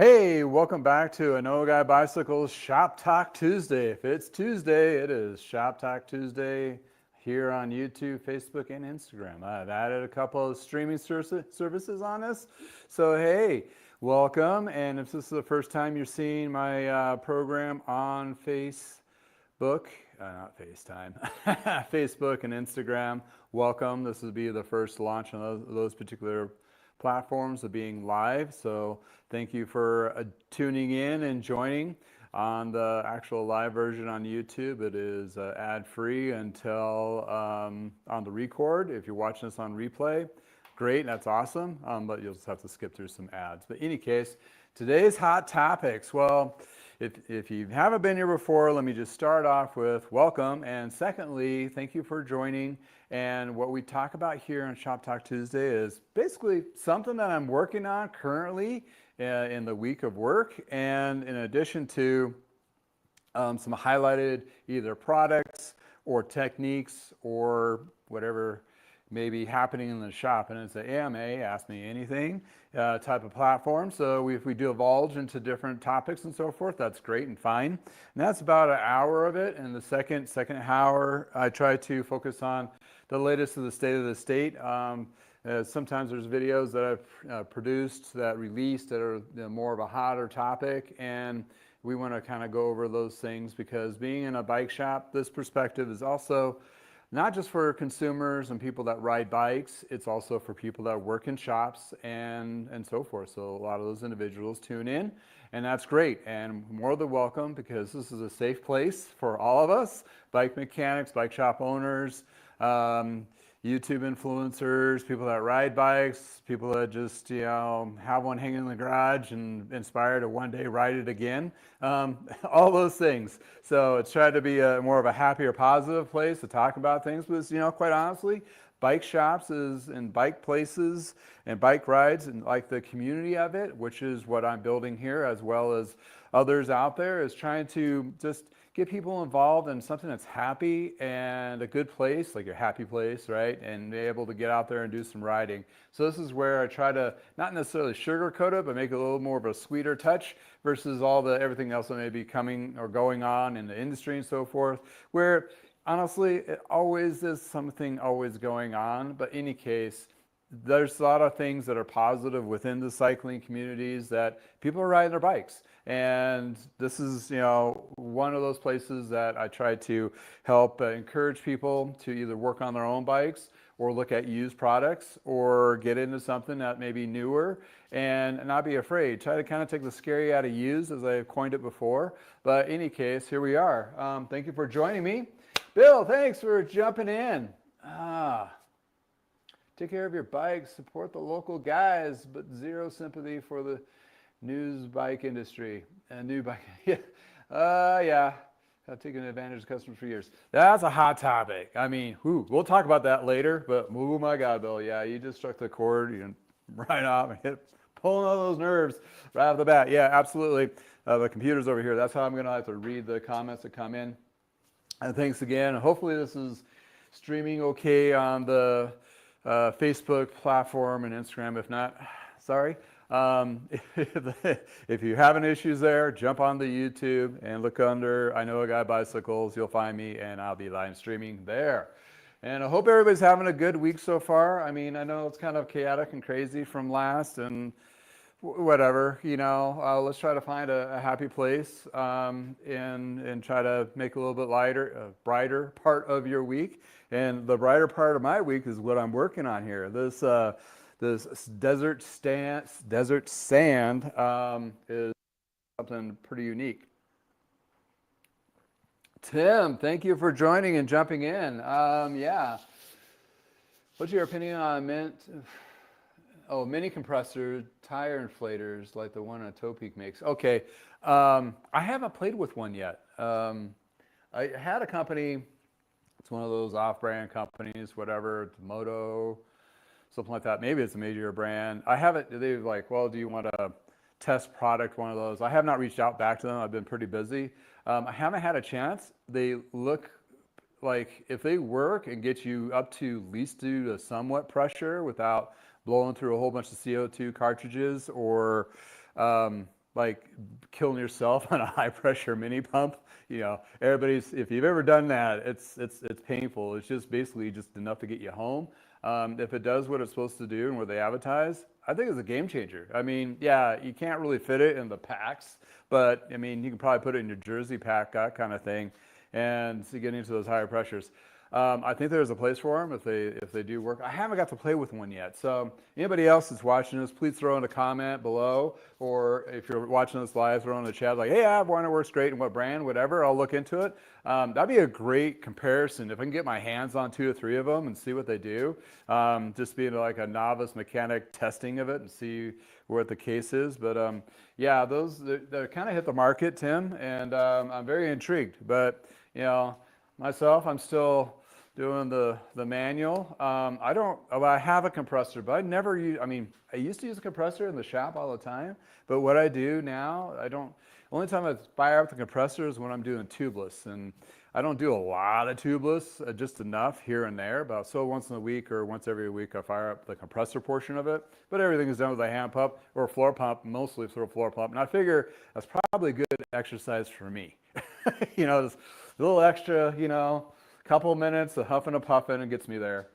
Hey, welcome back to I Know a Guy Bicycles Shop Talk Tuesday. If it's Tuesday, it is Shop Talk Tuesday here on YouTube, Facebook, and Instagram. I've added a couple of streaming services on this. So, hey, welcome. And if this is the first time you're seeing my program on Facebook, not FaceTime, Facebook and Instagram, welcome. This will be the first launch on those particular platforms of being live. So thank you for tuning in and joining on the actual live version on YouTube. It is ad-free until on the record. If you're watching this on replay, great, that's awesome, but you'll just have to skip through some ads. But in any case, today's hot topics. Well, if you haven't been here before, let me just start off with welcome. And secondly, thank you for joining. And what we talk about here on Shop Talk Tuesday is basically something that I'm working on currently in the week of work. And in addition to some highlighted either products or techniques or whatever may be happening in the shop. And it's the AMA, Ask Me Anything type of platform. So if we divulge into different topics and so forth, that's great and fine. And that's about an hour of it. And the second hour, I try to focus on the latest of the state of the state. Sometimes there's videos that I've produced, that released, that are more of a hotter topic. And we want to kind of go over those things because being in a bike shop, this perspective is also not just for consumers and people that ride bikes, it's also for people that work in shops and so forth. So a lot of those individuals tune in, and that's great. And more than welcome, because this is a safe place for all of us, bike mechanics, bike shop owners, YouTube influencers, people that ride bikes, people that just, have one hanging in the garage and inspired to one day ride it again. All those things. So it's tried to be more of a happier, positive place to talk about things. But, quite honestly, bike shops and bike places and bike rides and like the community of it, which is what I'm building here as well as others out there, is trying to just get people involved in something that's happy and a good place, like a happy place, right? And be able to get out there and do some riding. So this is where I try to not necessarily sugarcoat it, but make it a little more of a sweeter touch versus everything else that may be coming or going on in the industry and so forth, where honestly, it always is something always going on. But in any case, there's a lot of things that are positive within the cycling communities that people are riding their bikes. And this is, one of those places that I try to help encourage people to either work on their own bikes or look at used products or get into something that may be newer and not be afraid. Try to kind of take the scary out of used, as I coined it before. But in any case, here we are. Thank you for joining me. Bill, thanks for jumping in. Take care of your bike, support the local guys, but zero sympathy for the news bike industry. New bike, yeah. I've taken advantage of customers for years. That's a hot topic. I mean, we'll talk about that later, but oh my God, Bill, yeah, you just struck the chord right off and pulling all those nerves right off the bat. Yeah, absolutely. The computer's over here. That's how I'm going to have to read the comments that come in. And thanks again. Hopefully this is streaming okay on the Facebook platform and Instagram. If not, sorry. If you have any issues there, jump on the YouTube and look under I Know a Guy Bicycles. You'll find me, and I'll be live streaming there. And I hope everybody's having a good week so far. I mean, I know it's kind of chaotic and crazy from last and whatever, let's try to find a happy place and try to make a little bit lighter, brighter part of your week. And the brighter part of my week is what I'm working on here. This desert sand is something pretty unique. Tim, thank you for joining and jumping in. Yeah. What's your opinion on mini compressor tire inflators like the one Topeak makes? Okay. I haven't played with one yet. I had a company, it's one of those off-brand companies, whatever, Moto, something like that. Maybe it's a major brand. I haven't, they're like, well, do you want to test product one of those? I have not reached out back to them. I've been pretty busy. I haven't had a chance. They look like if they work and get you up to at least do the somewhat pressure without blowing through a whole bunch of CO2 cartridges or like killing yourself on a high pressure mini pump. Everybody's, if you've ever done that, it's painful. It's just basically just enough to get you home. If it does what it's supposed to do and what they advertise, I think it's a game changer. I mean, yeah, you can't really fit it in the packs, but I mean, you can probably put it in your jersey pack, that kind of thing, and so get into those higher pressures. I think there's a place for them if they do work. I haven't got to play with one yet. So anybody else that's watching this, please throw in a comment below, or if you're watching this live, throw in the chat like, hey, I have one that works great and what brand, whatever. I'll look into it. That'd be a great comparison if I can get my hands on 2 or 3 of them and see what they do. Just being like a novice mechanic testing of it and see what the case is. But yeah, they kind of hit the market, Tim, and I'm very intrigued. But myself, I'm still doing the manual. I have a compressor, but I never use, I used to use a compressor in the shop all the time, but what I do now, only time I fire up the compressor is when I'm doing tubeless, and I don't do a lot of tubeless, just enough here and there, but so once in a week or once every week I fire up the compressor portion of it, but everything is done with a hand pump or a floor pump, mostly through a floor pump, and I figure that's probably good exercise for me. Just a little extra, couple minutes of huffing and puffing and gets me there.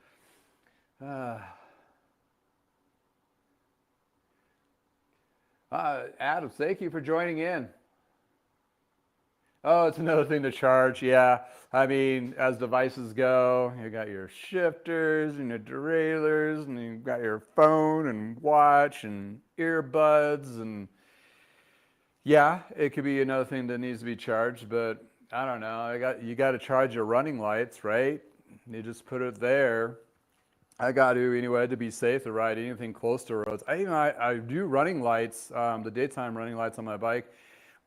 Adam, thank you for joining in. Oh, it's another thing to charge. Yeah. As devices go, you got your shifters and your derailleurs, and you've got your phone and watch and earbuds, and yeah, it could be another thing that needs to be charged, but I don't know. You got to charge your running lights, right? You just put it there. I got to anyway to be safe to ride anything close to roads. I do running lights, the daytime running lights on my bike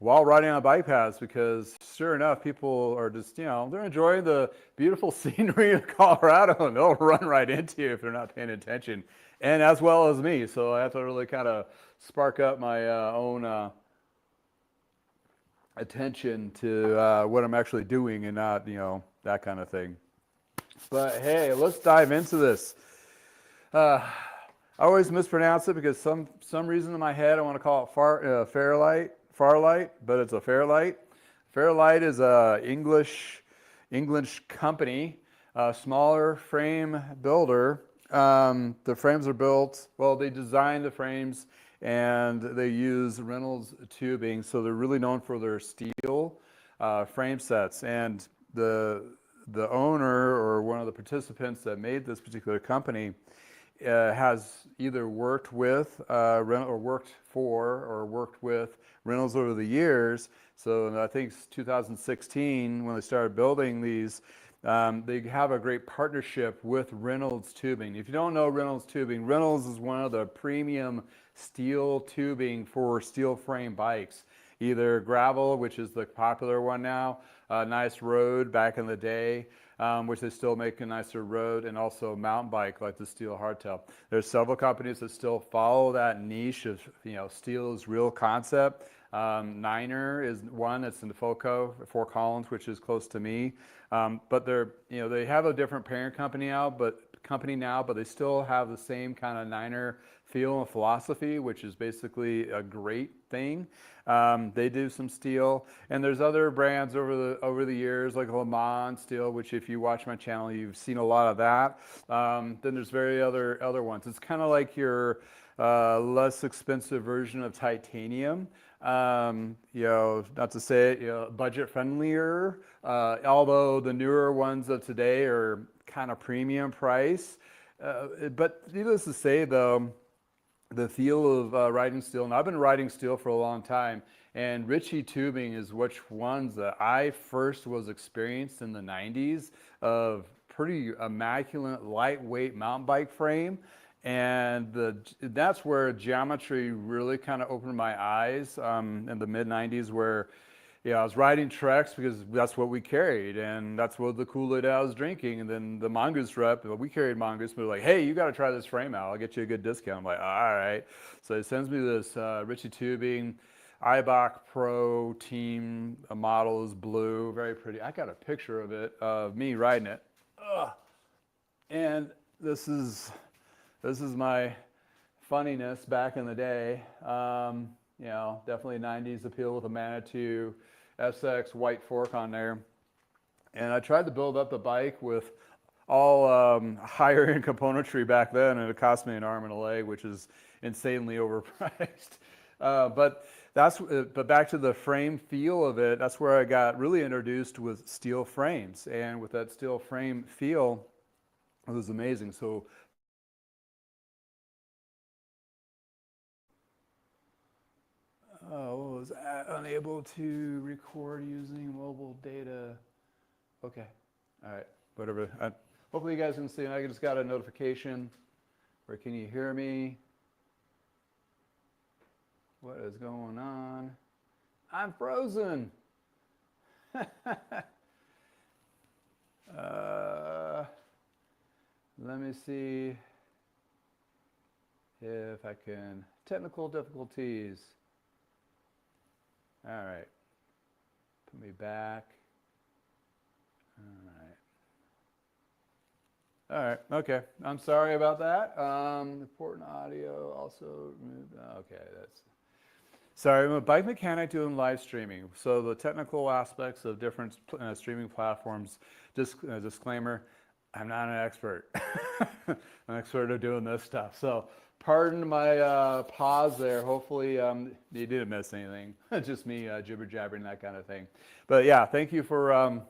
while riding on bike paths, because sure enough, people are just, they're enjoying the beautiful scenery of Colorado, and they'll run right into you if they're not paying attention, and as well as me. So I have to really kind of spark up my own attention to what I'm actually doing and not, that kind of thing. But hey, let's dive into this. I always mispronounce it because some reason in my head I want to call it Fairlight, but it's a Fairlight. Fairlight is a English company, a smaller frame builder. The frames are built, well, they design the frames and they use Reynolds tubing, so they're really known for their steel frame sets. And the owner or one of the participants that made this particular company has either worked with or worked for or worked with Reynolds over the years. So I think it's 2016 when they started building these. They have a great partnership with Reynolds tubing. If you don't know Reynolds tubing, Reynolds is one of the premium steel tubing for steel frame bikes. Either gravel, which is the popular one now, nice road back in the day, which they still make a nicer road, and also mountain bike like the steel hardtail. There's several companies that still follow that niche of steel is real concept. Niner is one that's in the Foco, Fort Collins, which is close to me. But they have a different parent company now, but they still have the same kind of Niner feel and philosophy, which is basically a great thing. They do some steel, and there's other brands over the years like Le Mans steel, which if you watch my channel, you've seen a lot of that. Then there's other ones. It's kind of like your less expensive version of titanium. Not to say it, budget friendlier, although the newer ones of today are kind of premium price. But needless to say, though, the feel of riding steel, and I've been riding steel for a long time, and Ritchie tubing is which ones that I first was experienced in the 90s of pretty immaculate, lightweight mountain bike frame. And that's where geometry really kind of opened my eyes in the mid 90s, where I was riding Treks because that's what we carried, and that's what the Kool-Aid I was drinking. And then the Mongoose rep, we carried Mongoose, but they're like, hey, you got to try this frame out. I'll get you a good discount. I'm like, all right. So he sends me this Ritchie tubing Ibach Pro team. A model is blue, very pretty. I got a picture of it, of me riding it. Ugh. And this is my funniness back in the day. you know, definitely 90s appeal with a Manitou SX white fork on there. And I tried to build up the bike with all higher end componentry back then, and it cost me an arm and a leg, which is insanely overpriced. But but back to the frame feel of it, that's where I got really introduced with steel frames. And with that steel frame feel, it was amazing. So was unable to record using mobile data. Okay. All right. Whatever. Hopefully you guys can see. I just got a notification. Or can you hear me? What is going on? I'm frozen. Let me see if I can. Technical difficulties. All right. Put me back. All right. Okay. I'm sorry about that. Important audio also removed. Okay. That's. Sorry, I'm a bike mechanic doing live streaming. So the technical aspects of different streaming platforms, disclaimer, I'm not an expert. I'm an expert of doing this stuff. So pardon my pause there. Hopefully you didn't miss anything. Just me jibber jabbering, that kind of thing. But yeah, thank you for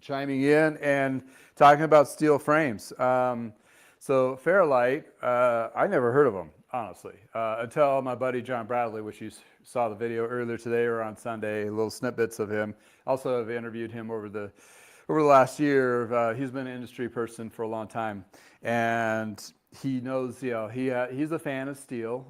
chiming in and talking about steel frames. So Fairlight, I never heard of them, honestly, until my buddy John Bradley, which you saw the video earlier today or on Sunday, little snippets of him. Also, I've interviewed him over the last year. He's been an industry person for a long time, and he knows, you know, he's a fan of steel.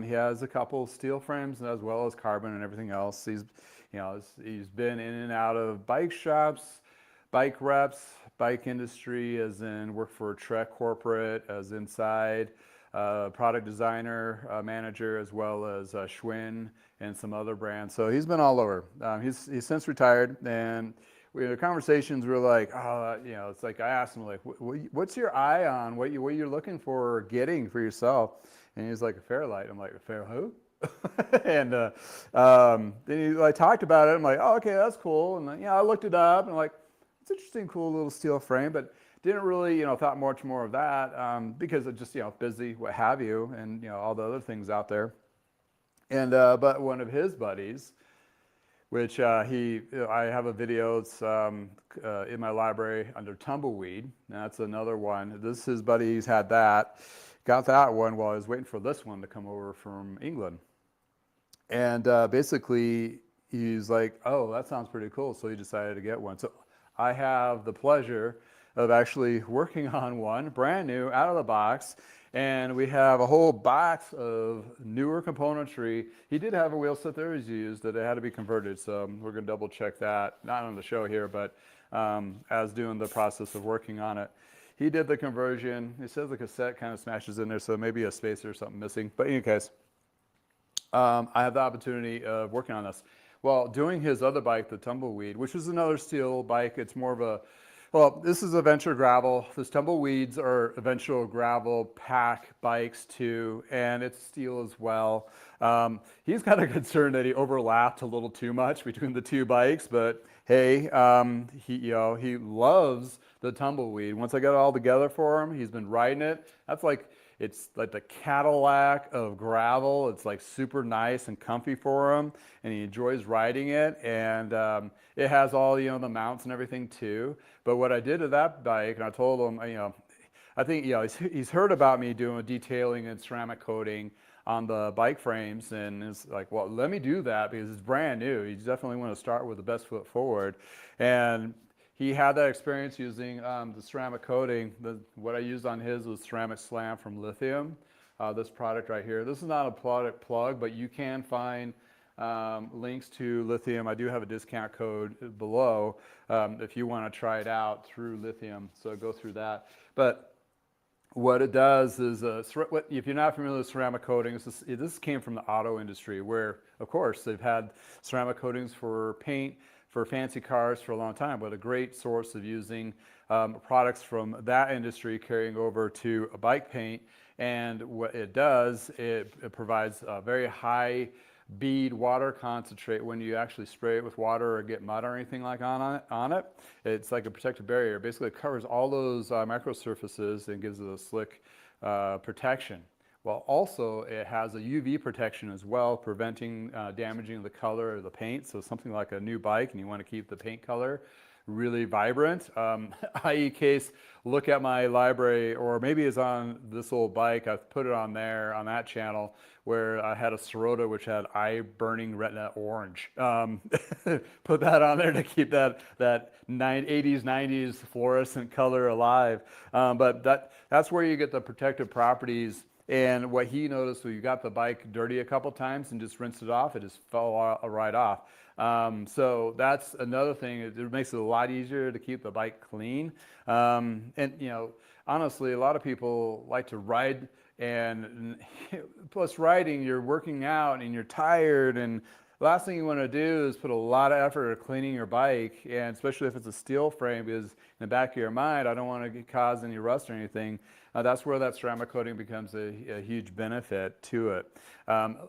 He has a couple steel frames as well as carbon and everything else. He's been in and out of bike shops, bike reps, bike industry, as in work for Trek Corporate, as inside, product designer, manager, as well as Schwinn and some other brands. So he's been all over. He's since retired, and the conversations were like, oh, you know, it's like I asked him, like, what's your eye on? What you're looking for or getting for yourself? And he's like, a Fairlight. I'm like, a Fair who? And then he talked about it. I'm like, oh, okay, that's cool. And then, I looked it up, and I'm like, it's interesting, cool little steel frame, but didn't really, thought much more of that because of just, busy, what have you, and, all the other things out there. And, but one of his buddies, which I have a video, it's in my library under Tumbleweed. That's another one. This is his buddy, he's had that. Got that one while I was waiting for this one to come over from England. And basically, he's like, oh, that sounds pretty cool. So he decided to get one. So I have the pleasure of actually working on one, brand new, out of the box. And we have a whole box of newer componentry. He did have a wheel set there he's used that it had to be converted. So we're going to double check that, not on the show here, but as doing the process of working on it. He did the conversion. It says the cassette kind of smashes in there, so maybe a spacer or something missing. But in any case, I have the opportunity of working on this. Well, doing his other bike, the Tumbleweed, which is another steel bike, it's more of a, well, this is a Venture Gravel. These Tumbleweeds are eventual gravel pack bikes too, and it's steel as well. He's kind of concerned that he overlapped a little too much between the two bikes, but hey, he loves the Tumbleweed. Once I got it all together for him, he's been riding it. It's like the Cadillac of gravel. It's like super nice and comfy for him, and he enjoys riding it. And it has all, the mounts and everything too. But what I did to that bike, and I told him, I think, he's heard about me doing detailing and ceramic coating on the bike frames, and it's like, well, let me do that because it's brand new. You definitely want to start with the best foot forward. And he had that experience using the ceramic coating. What I used on his was ceramic slam from Lithium, this product right here. This is not a product plug, but you can find links to Lithium. I do have a discount code below if you want to try it out through Lithium, so go through that. But what it does is, if you're not familiar with ceramic coatings, this came from the auto industry where, of course, they've had ceramic coatings for paint, for fancy cars for a long time, but a great source of using products from that industry carrying over to a bike paint. And what it does, it provides a very high bead water concentrate when you actually spray it with water or get mud or anything like on it. It's like a protective barrier. Basically, it covers all those microsurfaces and gives it a slick protection. Well, also it has a UV protection as well, preventing damaging the color of the paint. So something like a new bike and you want to keep the paint color really vibrant. I.e. case, look at my library, or maybe it's on this old bike. I've put it on there, on that channel, where I had a Sirota which had eye-burning retina orange. Put that on there to keep that 80s, 90s fluorescent color alive. But that's where you get the protective properties. And what he noticed, when you got the bike dirty a couple times and just rinsed it off, it just fell right off. So that's another thing. It makes it a lot easier to keep the bike clean. And you know, honestly, a lot of people like to ride, and plus riding, you're working out and you're tired, and the last thing you want to do is put a lot of effort into cleaning your bike, and especially if it's a steel frame, because in the back of your mind, I don't want to cause any rust or anything. That's where that ceramic coating becomes a huge benefit to it.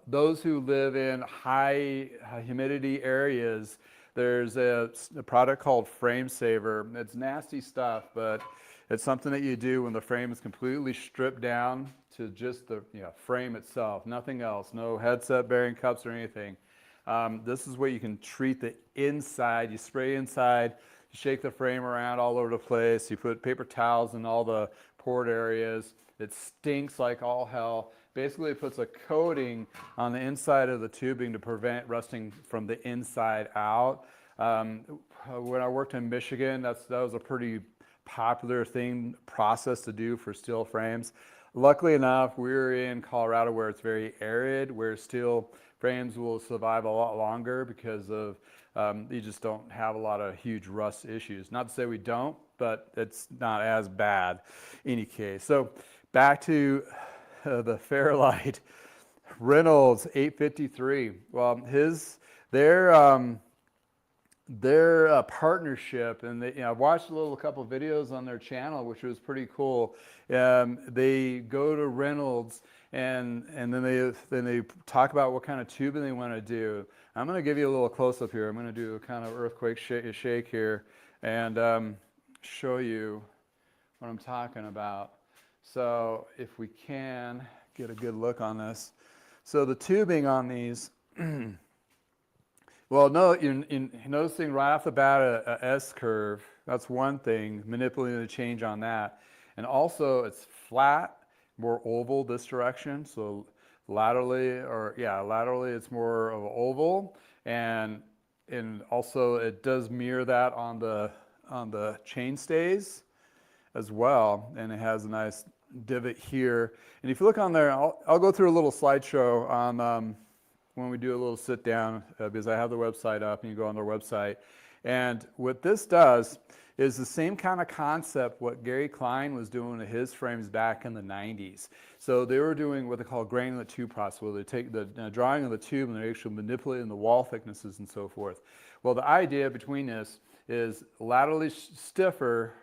Those who live in high humidity areas, there's a product called Frame Saver. It's nasty stuff, but it's something that you do when the frame is completely stripped down to just the frame itself, nothing else, no headset bearing cups or anything. This is where you can treat the inside. You spray inside, you shake the frame around all over the place, you put paper towels in all the port areas. It stinks like all hell. Basically, it puts a coating on the inside of the tubing to prevent rusting from the inside out. When I worked in Michigan, that was a pretty popular process to do for steel frames. Luckily enough, we're in Colorado where it's very arid, where steel frames will survive a lot longer because of you just don't have a lot of huge rust issues. Not to say we don't, but it's not as bad in any case. So back to the Fairlight Reynolds 853. Well, their partnership, and I watched a couple videos on their channel, which was pretty cool. They go to Reynolds and then they talk about what kind of tubing they want to do. I'm going to give you a little close up here. I'm going to do a kind of earthquake shake here and show you what I'm talking about. So if we can get a good look on this. So the tubing on these, well, no, you're noticing right off the bat a S curve. That's one thing, manipulating the change on that. And also it's flat, more oval this direction. So laterally it's more of an oval, and also it does mirror that on the chain stays as well, and it has a nice divot here. And if you look on there, I'll go through a little slideshow on when we do a little sit down, because I have the website up and you go on their website. And what this does is the same kind of concept what Gary Klein was doing to his frames back in the 90s. So they were doing what they call granulate tube process, where they take the drawing of the tube and they're actually manipulating the wall thicknesses and so forth. Well, the idea between this is laterally stiffer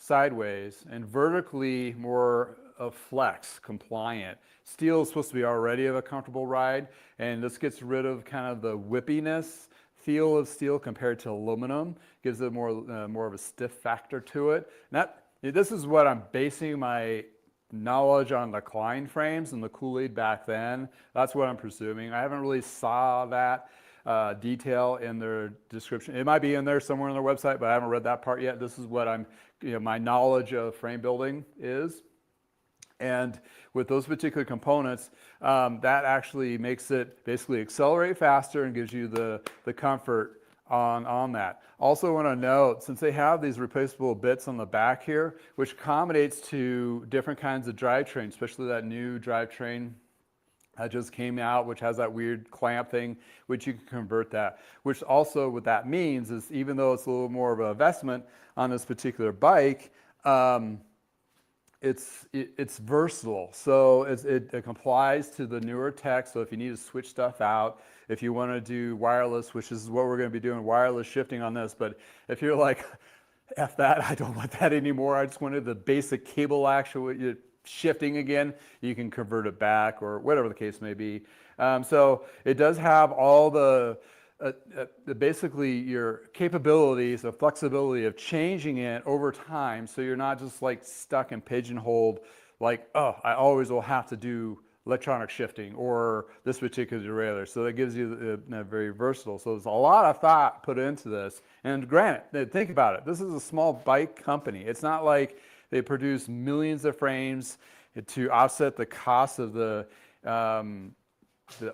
sideways and vertically more of flex compliant. Steel is supposed to be already of a comfortable ride, and this gets rid of kind of the whippiness feel of steel compared to aluminum. Gives it more of a stiff factor to it. This is what I'm basing my knowledge on the Klein frames and the Kool-Aid back then. That's what I'm presuming. I haven't really saw that detail in their description. It might be in there somewhere on their website, but I haven't read that part yet. This is what my knowledge of frame building is. And with those particular components, that actually makes it basically accelerate faster and gives you the comfort on that. Also want to note, since they have these replaceable bits on the back here, which accommodates to different kinds of drivetrain, especially that new drivetrain that just came out, which has that weird clamp thing, which you can convert that. Which also what that means is, even though it's a little more of an investment on this particular bike, it's versatile. So it complies to the newer tech. So if you need to switch stuff out, if you want to do wireless, which is what we're going to be doing, wireless shifting on this. But if you're like, F that, I don't want that anymore, I just wanted the basic cable action, shifting again, you can convert it back or whatever the case may be. So it does have all the basically your capabilities, the flexibility of changing it over time, so you're not just like stuck and pigeonholed, like, oh, I always will have to do electronic shifting or this particular derailleur. So that gives you very versatile. So there's a lot of thought put into this. And granted, think about it. This is a small bike company. It's not like they produce millions of frames to offset the cost of the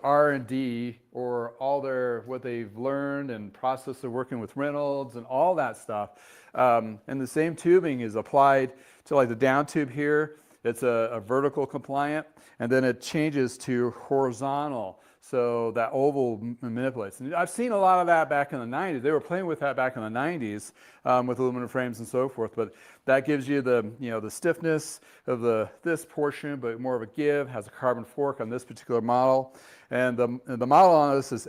R&D or all what they've learned and process of working with Reynolds and all that stuff. And the same tubing is applied to like the down tube here. It's a vertical compliant, and then it changes to horizontal. So that oval manipulates. And I've seen a lot of that back in the 90s. They were playing with that back in the 90s with aluminum frames and so forth. But that gives you the stiffness of this portion, but more of a give. Has a carbon fork on this particular model, and the model on this is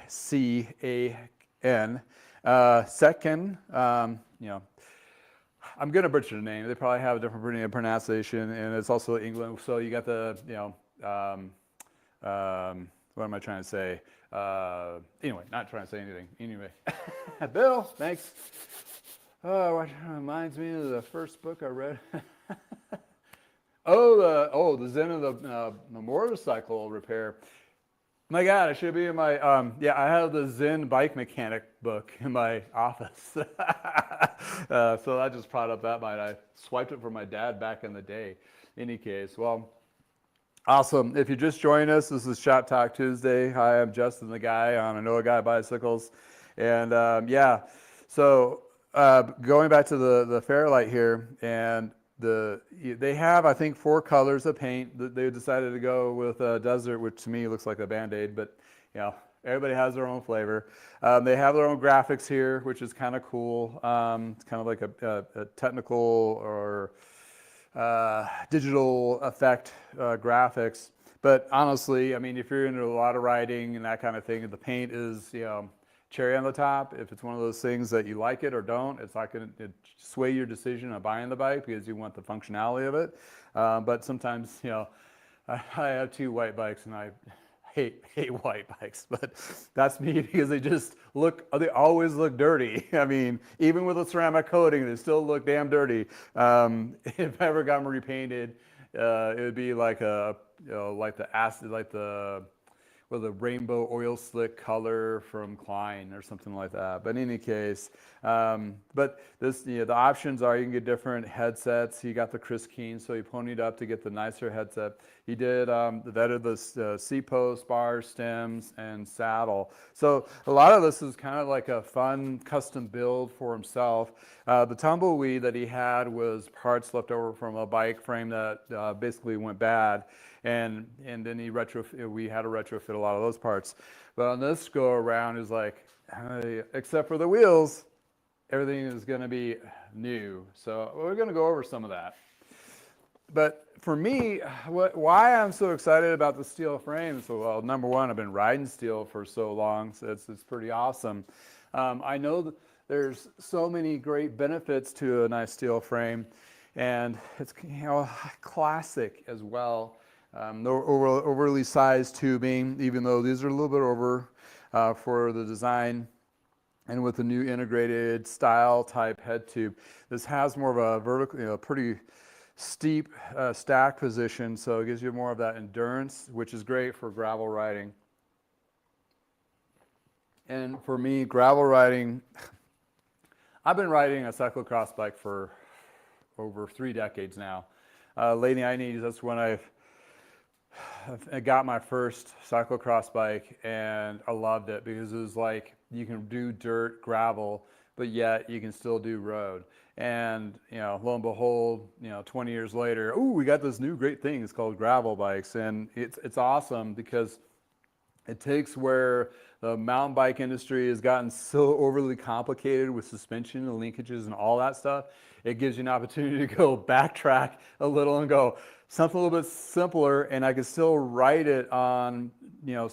SECAN. Second, I'm going to butcher the name. They probably have a different pronunciation, and it's also England. So you got the, what am I trying to say? Anyway, not trying to say anything. Anyway, Bill, thanks. Oh, it reminds me of the first book I read. The Zen of the motorcycle repair. My God, I should be in my, I have the Zen bike mechanic book in my office. So I just brought up that mind. I swiped it from my dad back in the day. Any case, well, awesome. If you just joined us, this is Shop Talk Tuesday. Hi, I'm Justin, the guy on I Know a Guy Bicycles. And so going back to the Fairlight here, and they have, I think, 4 colors of paint. They decided to go with desert, which to me looks like a Band-Aid, but everybody has their own flavor. They have their own graphics here, which is kind of cool. It's kind of like a technical or digital effect graphics. But honestly, I mean, if you're into a lot of riding and that kind of thing, the paint is, cherry on the top. If it's one of those things that you like it or don't, it's not going to sway your decision on buying the bike because you want the functionality of it. But sometimes, I have 2 white bikes and I hate white bikes, but that's me because they always look dirty. I mean, even with a ceramic coating, they still look damn dirty. If I ever got them repainted, it would be like the rainbow oil slick color from Klein or something like that. But in any case, but this, the options are you can get different headsets. He got the Chris Keen, so he ponied up to get the nicer headset. He did vetted the seat post, bars, stems, and saddle. So a lot of this is kind of like a fun custom build for himself. The tumbleweed that he had was parts left over from a bike frame that basically went bad. And then we had to retrofit a lot of those parts. But on this go around is like, except for the wheels, everything is going to be new. So we're going to go over some of that. But for me, why I'm so excited about the steel frame, well, number one, I've been riding steel for so long, so it's pretty awesome. I know that there's so many great benefits to a nice steel frame, and it's classic as well. No overly sized tubing, even though these are a little bit over for the design. And with the new integrated style type head tube, this has more of a vertical, pretty steep stack position, so it gives you more of that endurance, which is great for gravel riding. And for me, gravel riding, I've been riding a cyclocross bike for over 3 decades now. Late in the 90s, that's when I got my first cyclocross bike, and I loved it because it was like you can do dirt, gravel, but yet you can still do road. And lo and behold, 20 years later, we got this new great thing. It's called gravel bikes, and it's awesome because it takes where the mountain bike industry has gotten so overly complicated with suspension and linkages and all that stuff. It gives you an opportunity to go backtrack a little and go something a little bit simpler, and I can still ride it on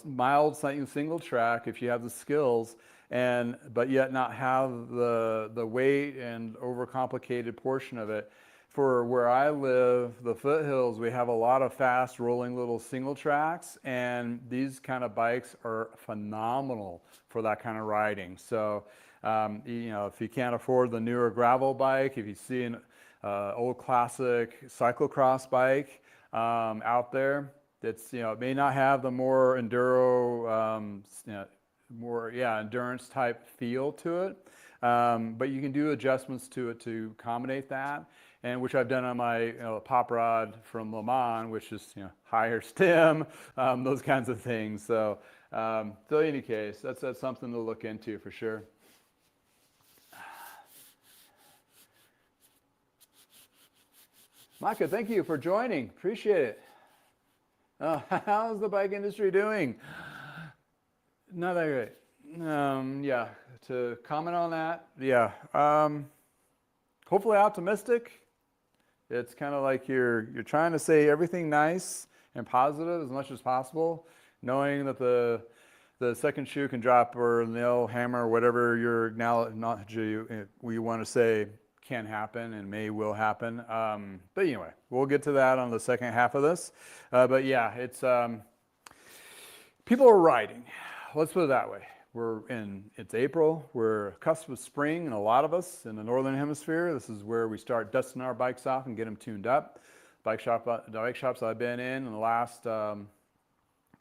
mild single track if you have the skills, but yet not have the weight and overcomplicated portion of it. for where I live, the foothills, we have a lot of fast rolling little single tracks, and these kind of bikes are phenomenal for that kind of riding. So, you know, if you can't afford the newer gravel bike, if you see an old classic cyclocross bike out there, that's, you know, it may not have the more enduro, you know, more, yeah, endurance type feel to it. But you can do adjustments to it to accommodate that, and which I've done on my, you know, pop rod from Le Mans, which is, you know, higher stem, those kinds of things. So, in any case, that's something to look into for sure. Micah, thank you for joining. Appreciate it. How's the bike industry doing? Not that great. Yeah, to comment on that, yeah. Hopefully optimistic. It's kind of like you're trying to say everything nice and positive as much as possible, knowing that the second shoe can drop, or nail, hammer, whatever your analogy we want to say can happen and will happen. But anyway, we'll get to that on the second half of this. But yeah, it's people are riding. Let's put it that way. It's April. We're cusp of spring, and a lot of us in the Northern Hemisphere, this is where we start dusting our bikes off and get them tuned up. The bike shops I've been in the last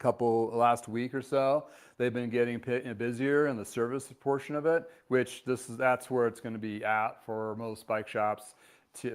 last week or so, they've been getting busier in the service portion of it, which that's where it's going to be at for most bike shops.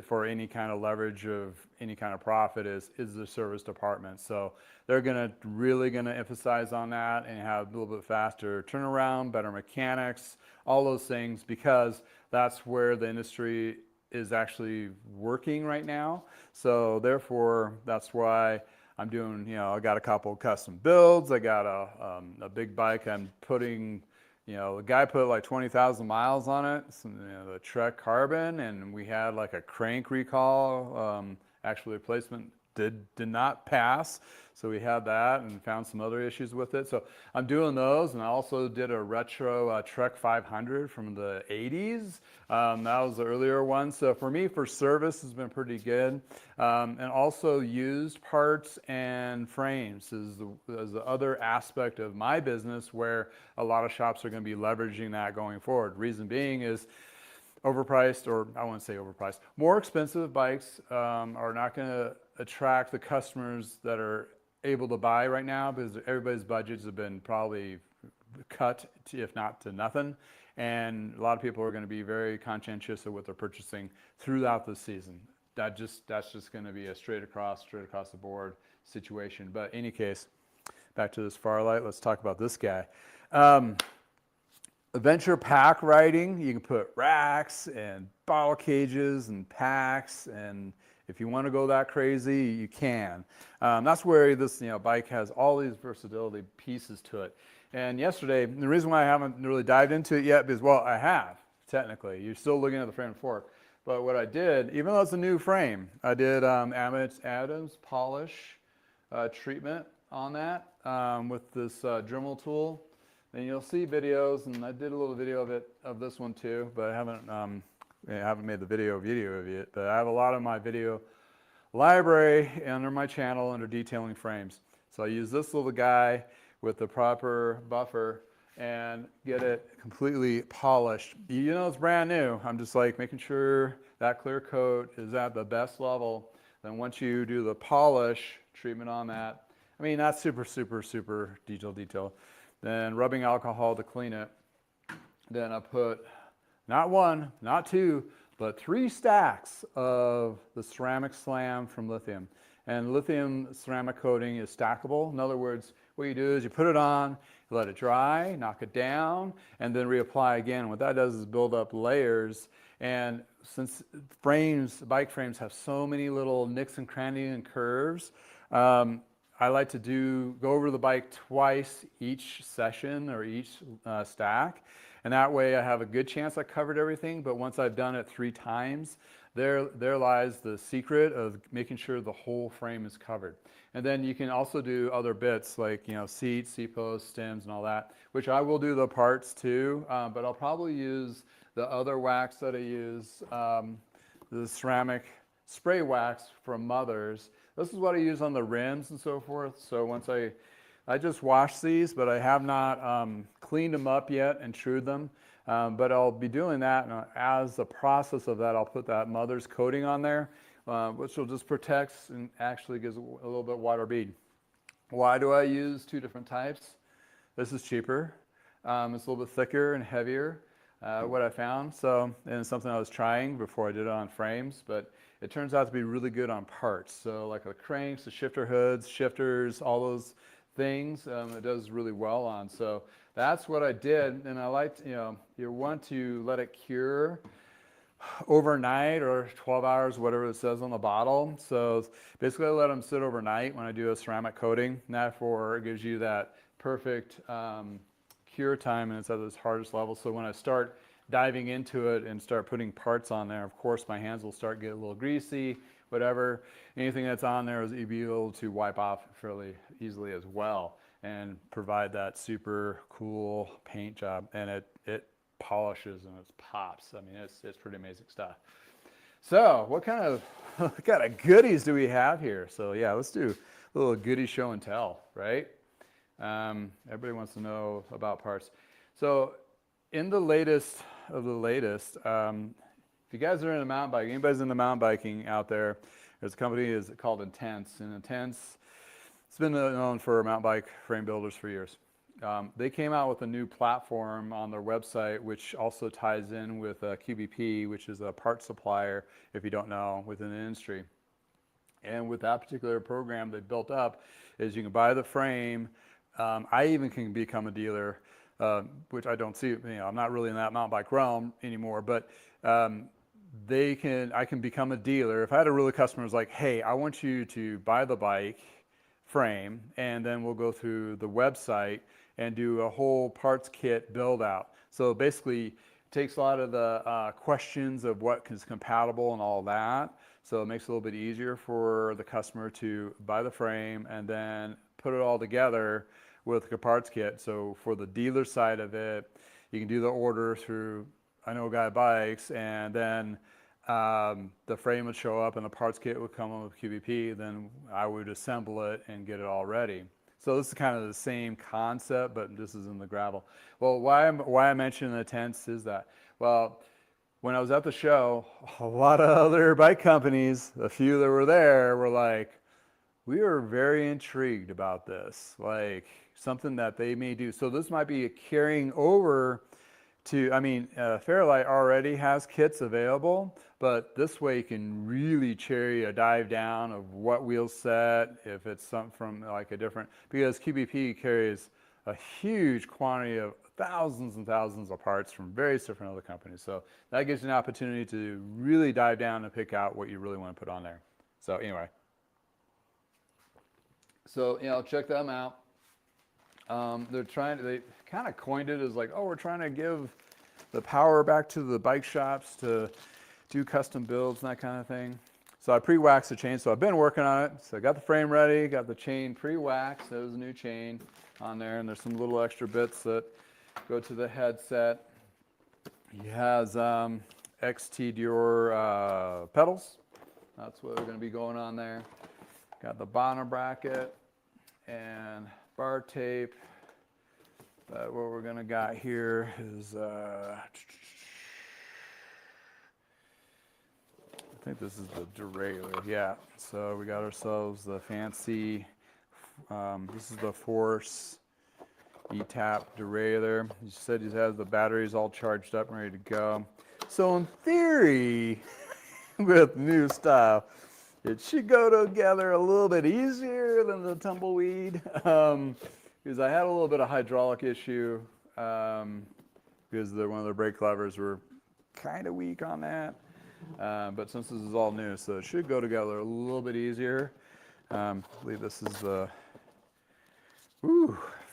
For any kind of leverage of any kind of profit is the service department. So they're really gonna emphasize on that and have a little bit faster turnaround, better mechanics, all those things, because that's where the industry is actually working right now. So therefore, that's why I'm doing, you know, I got a couple custom builds. I got a big bike I'm putting. You know, the guy put like 20,000 miles on it, you know, the Trek Carbon, and we had like a crank recall. Actually, replacement did not pass, so we had that and found some other issues with it. So I'm doing those, and I also did a retro Trek 500 from the 80s. That was the earlier one. So for me, for service, has been pretty good. And also used parts and frames is the other aspect of my business, where a lot of shops are going to be leveraging that going forward. Reason being is overpriced, or I won't say overpriced, more expensive bikes are not going to attract the customers that are able to buy right now, because everybody's budgets have been probably cut if not to nothing, and a lot of people are going to be very conscientious of what they're purchasing throughout the season. That's just going to be a straight across the board situation. But in any case, back to this Fairlight, let's talk about this guy. Adventure pack riding, you can put racks and bottle cages and packs, and if you want to go that crazy, you can. That's where this, you know, bike has all these versatility pieces to it. And yesterday, the reason why I haven't really dived into it yet is, well, I have, technically. You're still looking at the frame and fork. But what I did, even though it's a new frame, I did Adams polish treatment on that with this Dremel tool. And you'll see videos, and I did a little video of this one too, but I haven't made the video of it yet. But I have a lot of my video library under my channel under detailing frames. So I use this little guy with the proper buffer and get it completely polished. You know, it's brand new. I'm just like making sure that clear coat is at the best level. Then once you do the polish treatment on that, I mean, that's super, super, super detailed. Then rubbing alcohol to clean it. Then I put not one, not two, but 3 stacks of the ceramic slam from lithium. And lithium ceramic coating is stackable. In other words, what you do is you put it on, you let it dry, knock it down, and then reapply again. What that does is build up layers. And since bike frames have so many little nicks and crannies and curves, I like to go over the bike twice each session or each stack. And that way I have a good chance I covered everything. But once I've done it 3 times, there lies the secret of making sure the whole frame is covered. And then you can also do other bits like, you know, seats, seat posts, stems, and all that, which I will do the parts too. But I'll probably use the other wax that I use, the ceramic spray wax from Mother's. This is what I use on the rims and so forth. So once I just washed these, but I have not cleaned them up yet and trued them. But I'll be doing that, and as the process of that, I'll put that Mother's coating on there, which will just protect and actually gives a little bit wider bead. Why do I use two different types? This is cheaper. It's a little bit thicker and heavier, what I found. So, and it's something I was trying before I did it on frames, but it turns out to be really good on parts. So like the cranks, the shifter hoods, shifters, all those things, it does really well on. So that's what I did. And I liked, you want to let it cure overnight or 12 hours, whatever it says on the bottle. So basically I let them sit overnight when I do a ceramic coating. And therefore it gives you that perfect cure time, and it's at its hardest level. So when I start diving into it and start putting parts on there, of course my hands will start getting a little greasy, whatever. Anything that's on there is you'll be able to wipe off fairly easily as well and provide that super cool paint job. And it polishes and it pops. I mean, it's pretty amazing stuff. So what kind of goodies do we have here? So yeah, let's do a little goodie show and tell, right? Everybody wants to know about parts. So in the latest of the latest, if you guys are into mountain biking, anybody's into mountain biking out there, there's a company called Intense. And Intense, it's been known for mountain bike frame builders for years. They came out with a new platform on their website, which also ties in with QBP, which is a part supplier, if you don't know, within the industry. And with that particular program they built up, is you can buy the frame. I even can become a dealer, which I don't see, I'm not really in that mountain bike realm anymore, but I can become a dealer. If I had a really customer who's like, hey, I want you to buy the bike frame, and then we'll go through the website and do a whole parts kit build out. So basically it takes a lot of the questions of what is compatible and all that. So it makes it a little bit easier for the customer to buy the frame and then put it all together with the parts kit. So for the dealer side of it, you can do the order through I Know a Guy Bikes, and then the frame would show up and the parts kit would come in with QBP. Then I would assemble it and get it all ready. So this is kind of the same concept, but this is in the gravel. Well, why I mentioned the tents is that, well, when I was at the show, a lot of other bike companies, a few that were there, were like, we are very intrigued about this, like something that they may do. So this might be carrying over to, Fairlight already has kits available, but this way you can really cherry a dive down of what wheel set, if it's something from like a different, because QBP carries a huge quantity of thousands and thousands of parts from various different other companies. So that gives you an opportunity to really dive down and pick out what you really want to put on there. So anyway. So, check them out. They kind of coined it as like, oh, we're trying to give the power back to the bike shops to do custom builds and that kind of thing. So I pre-waxed the chain. So I've been working on it. So I got the frame ready, got the chain pre-waxed. There's a new chain on there, and there's some little extra bits that go to the headset. He has XT Dior pedals. That's what are going to be going on there. Got the bottom bracket and bar tape. But what we're going to got here is, I think this is the derailleur, yeah. So we got ourselves the fancy, this is the Force E-Tap derailleur. He said he has the batteries all charged up and ready to go. So in theory, with new stuff, it should go together a little bit easier than the tumbleweed, because I had a little bit of hydraulic issue, because one of the brake levers were kind of weak on that. But since this is all new, so it should go together a little bit easier. I believe this is the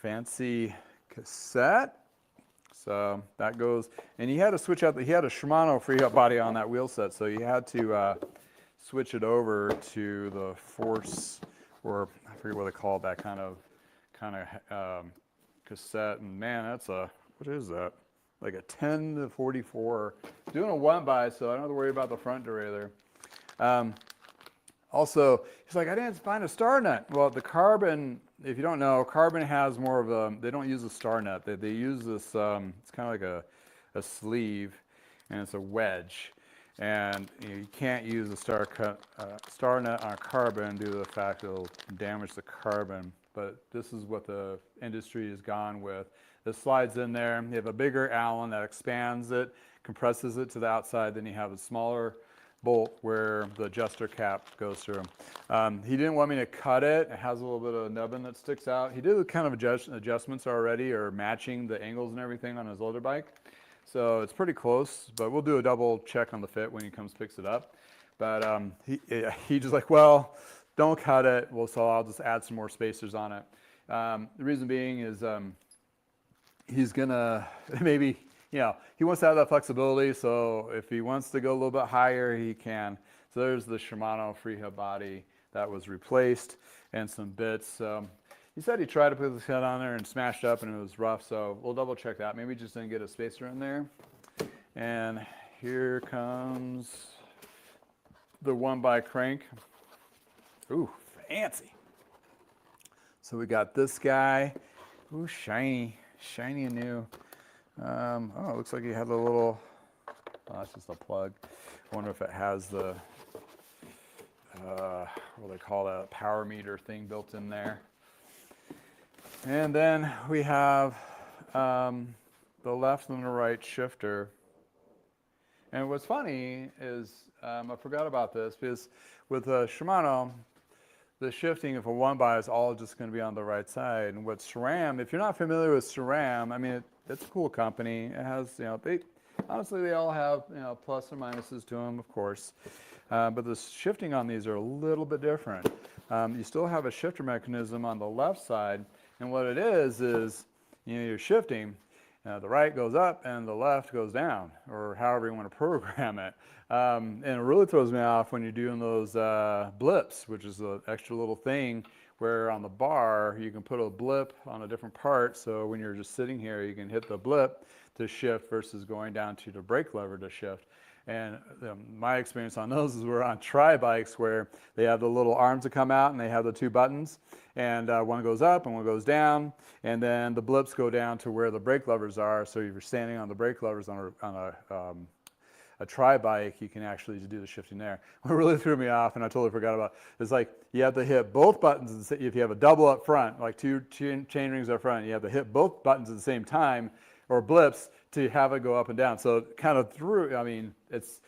fancy cassette. So that goes, and he had to switch out, he had a Shimano free up body on that wheel set, so he had to switch it over to the Force, or I forget what they call it, that kind of cassette. And man, that's what is that? Like a 10 to 44. Doing a one by, so I don't have to worry about the front derailleur. Also, he's like, I didn't find a star nut. Well, the carbon, if you don't know, carbon has more of a, they don't use a star nut. They use this, it's kind of like a sleeve, and it's a wedge. And you can't use a star nut on carbon due to the fact it'll damage the carbon. But this is what the industry has gone with. This slides in there. You have a bigger Allen that expands it, compresses it to the outside. Then you have a smaller bolt where the adjuster cap goes through. He didn't want me to cut it. It has a little bit of nubbin that sticks out. He did kind of adjustments already, or matching the angles and everything on his older bike. So it's pretty close, but we'll do a double check on the fit when he comes picks it up. But he just like, well, don't cut it. Well, so I'll just add some more spacers on it. The reason being is he's gonna maybe, you know, he wants to have that flexibility. So if he wants to go a little bit higher, he can. So there's the Shimano freehub body that was replaced and some bits. So he said he tried to put his head on there and smashed up and it was rough. So we'll double check that. Maybe just didn't get a spacer in there. And here comes the one by crank. Ooh, fancy. So we got this guy. Ooh, shiny and new. Oh, it looks like he had a little, oh, that's just a plug. I wonder if it has the, what do they call that, power meter thing built in there. And then we have the left and the right shifter. And what's funny is, I forgot about this, because with Shimano, the shifting of a one by is all just going to be on the right side. And with SRAM, if you're not familiar with SRAM, I mean, it's a cool company. It has, you know, honestly, they all have, you know, plus or minuses to them, of course. But the shifting on these are a little bit different. You still have a shifter mechanism on the left side. And what it is, you know, you're shifting. The right goes up and the left goes down, or however you want to program it. And it really throws me off when you're doing those blips, which is an extra little thing where on the bar you can put a blip on a different part. So when you're just sitting here, you can hit the blip to shift versus going down to the brake lever to shift. And my experience on those is we're on tri-bikes where they have the little arms that come out and they have the two buttons, and one goes up and one goes down, and then the blips go down to where the brake levers are. So if you're standing on the brake levers on a tri-bike, you can actually do the shifting there. What really threw me off, and I totally forgot about, is like you have to hit both buttons. If you have a double up front, like two chain rings up front, you have to hit both buttons at the same time, or blips, to have it go up and down. So kind of through, I mean, it's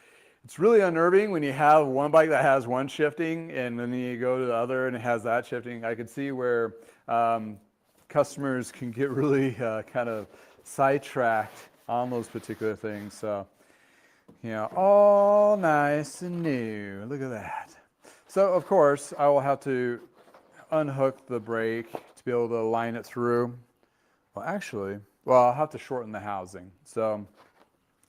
really unnerving when you have one bike that has one shifting and then you go to the other and it has that shifting. I could see where customers can get really kind of sidetracked on those particular things. So, you know, all nice and new. Look at that. So, of course, I will have to unhook the brake to be able to line it through. Well, actually, I'll have to shorten the housing, so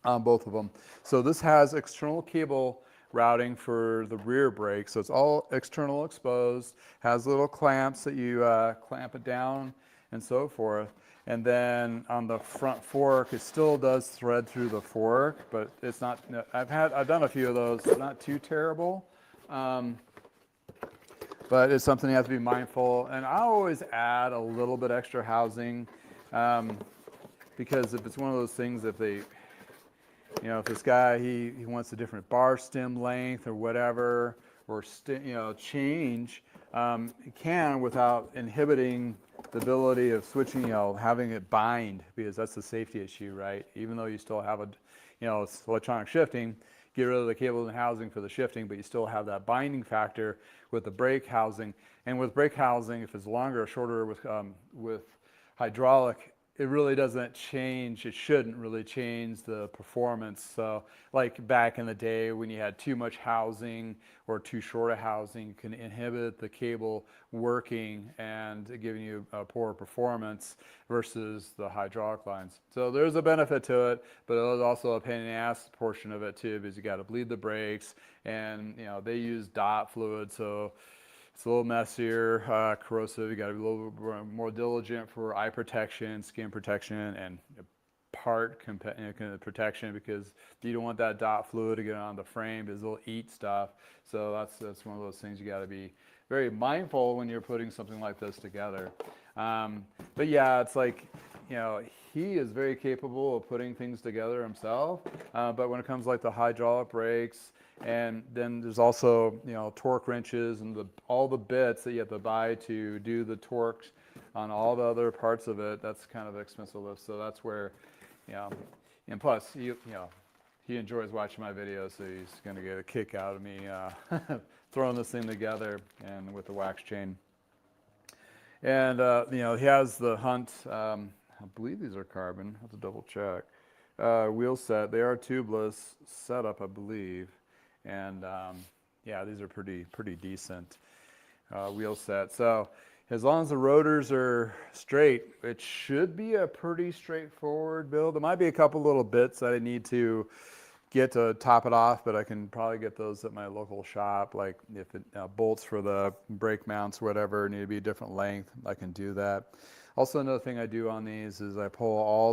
on both of them. So this has external cable routing for the rear brake, so it's all external exposed, has little clamps that you clamp it down and so forth. And then on the front fork, it still does thread through the fork, but it's not, I've done a few of those, it's not too terrible. But it's something you have to be mindful. And I always add a little bit extra housing. Because if it's one of those things, if they, you know, if this guy, he wants a different bar stem length or whatever, or you know, change, he can without inhibiting the ability of switching, you know, having it bind, because that's the safety issue, right? Even though you still have a, you know, it's electronic shifting, get rid of the cable and housing for the shifting, but you still have that binding factor with the brake housing. And with brake housing, if it's longer or shorter with hydraulic, it really doesn't change, it shouldn't really change the performance. So like back in the day when you had too much housing or too short a housing, you can inhibit the cable working and giving you a poor performance versus the hydraulic lines. So there's a benefit to it, but there's also a pain in the ass portion of it too, because you got to bleed the brakes, and you know, they use dot fluid, so it's a little messier, corrosive. You got to be a little more diligent for eye protection, skin protection, and part protection, because you don't want that dot fluid to get on the frame because it'll eat stuff. So that's one of those things you got to be very mindful when you're putting something like this together. But yeah, it's like, you know, he is very capable of putting things together himself. But when it comes like the hydraulic brakes, and then there's also, you know, torque wrenches and all the bits that you have to buy to do the torque on all the other parts of it, that's kind of expensive lift. So that's where, you know, and plus, you know, he enjoys watching my videos, so he's going to get a kick out of me throwing this thing together and with the wax chain. And, you know, he has the Hunt, I believe these are carbon, I have to double check, wheel set. They are tubeless setup, I believe. And yeah, these are pretty decent wheel set. So as long as the rotors are straight, it should be a pretty straightforward build. There might be a couple little bits that I need to get to top it off, but I can probably get those at my local shop. Like if it bolts for the brake mounts, whatever, need to be a different length, I can do that. Also, another thing I do on these is I pull all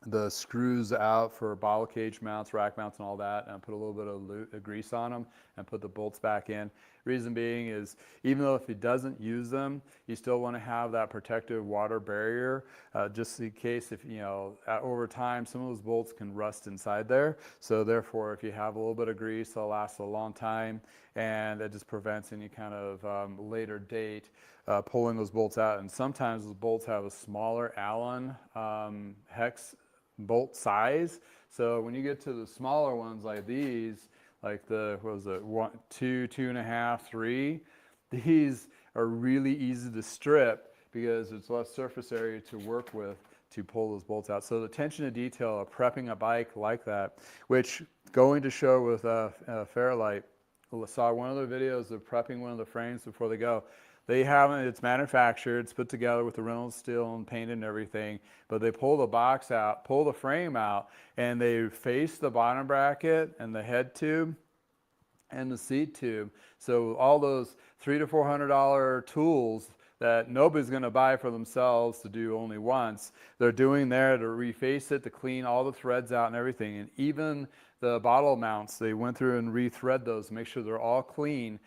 the screws out for bottle cage mounts, rack mounts, and all that, and put a little bit of grease on them and put the bolts back in. Reason being is, even though if he doesn't use them, you still want to have that protective water barrier, just in case, if you know, over time some of those bolts can rust inside there. So therefore, if you have a little bit of grease, it'll last a long time, and it just prevents any kind of later date pulling those bolts out. And sometimes those bolts have a smaller Allen hex bolt size. So when you get to the smaller ones like these, like the, what was it, 1, 2, 2.5, 3, these are really easy to strip because there's less surface area to work with to pull those bolts out. So the attention to detail of prepping a bike like that, which going to show with Fairlight, saw one of their videos of prepping one of the frames before they go. They haven't, it's manufactured, it's put together with the Reynolds steel and painted and everything, but they pull the box out, pull the frame out, and they face the bottom bracket and the head tube and the seat tube. So all those $300 to $400 tools that nobody's going to buy for themselves to do only once, they're doing there to reface it, to clean all the threads out and everything. And even the bottle mounts, they went through and rethread those to make sure they're all clean.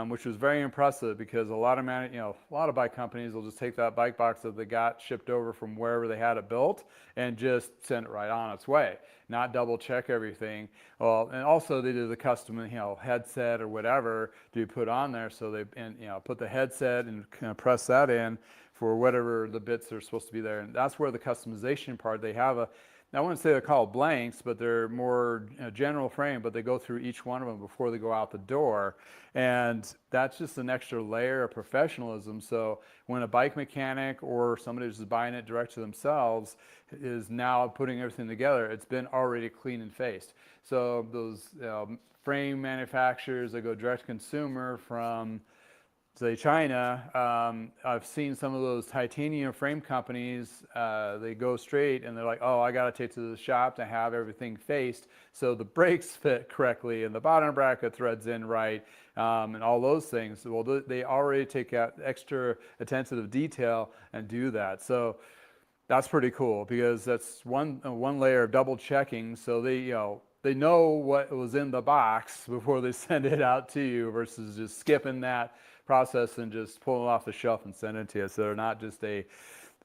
Which was very impressive, because a lot of bike companies will just take that bike box that they got shipped over from wherever they had it built and just send it right on its way, not double check everything. Well, and also they did the custom, you know, headset or whatever to put on there. So they, and you know, put the headset and kind of press that in for whatever the bits are supposed to be there. And that's where the customization part, they have a, I wouldn't say they're called blanks, but they're more general frame, but they go through each one of them before they go out the door. And that's just an extra layer of professionalism. So when a bike mechanic or somebody who's buying it direct to themselves is now putting everything together, it's been already clean and faced. So those frame manufacturers that go direct to consumer from, say, China, I've seen some of those titanium frame companies, they go straight and they're like, oh, I got to take to the shop to have everything faced so the brakes fit correctly and the bottom bracket threads in right, and all those things. Well, they already take out extra attention to detail and do that. So that's pretty cool, because that's one layer of double checking. So they know what was in the box before they send it out to you, versus just skipping that process and just pulling it off the shelf and send it to you. So they're not just a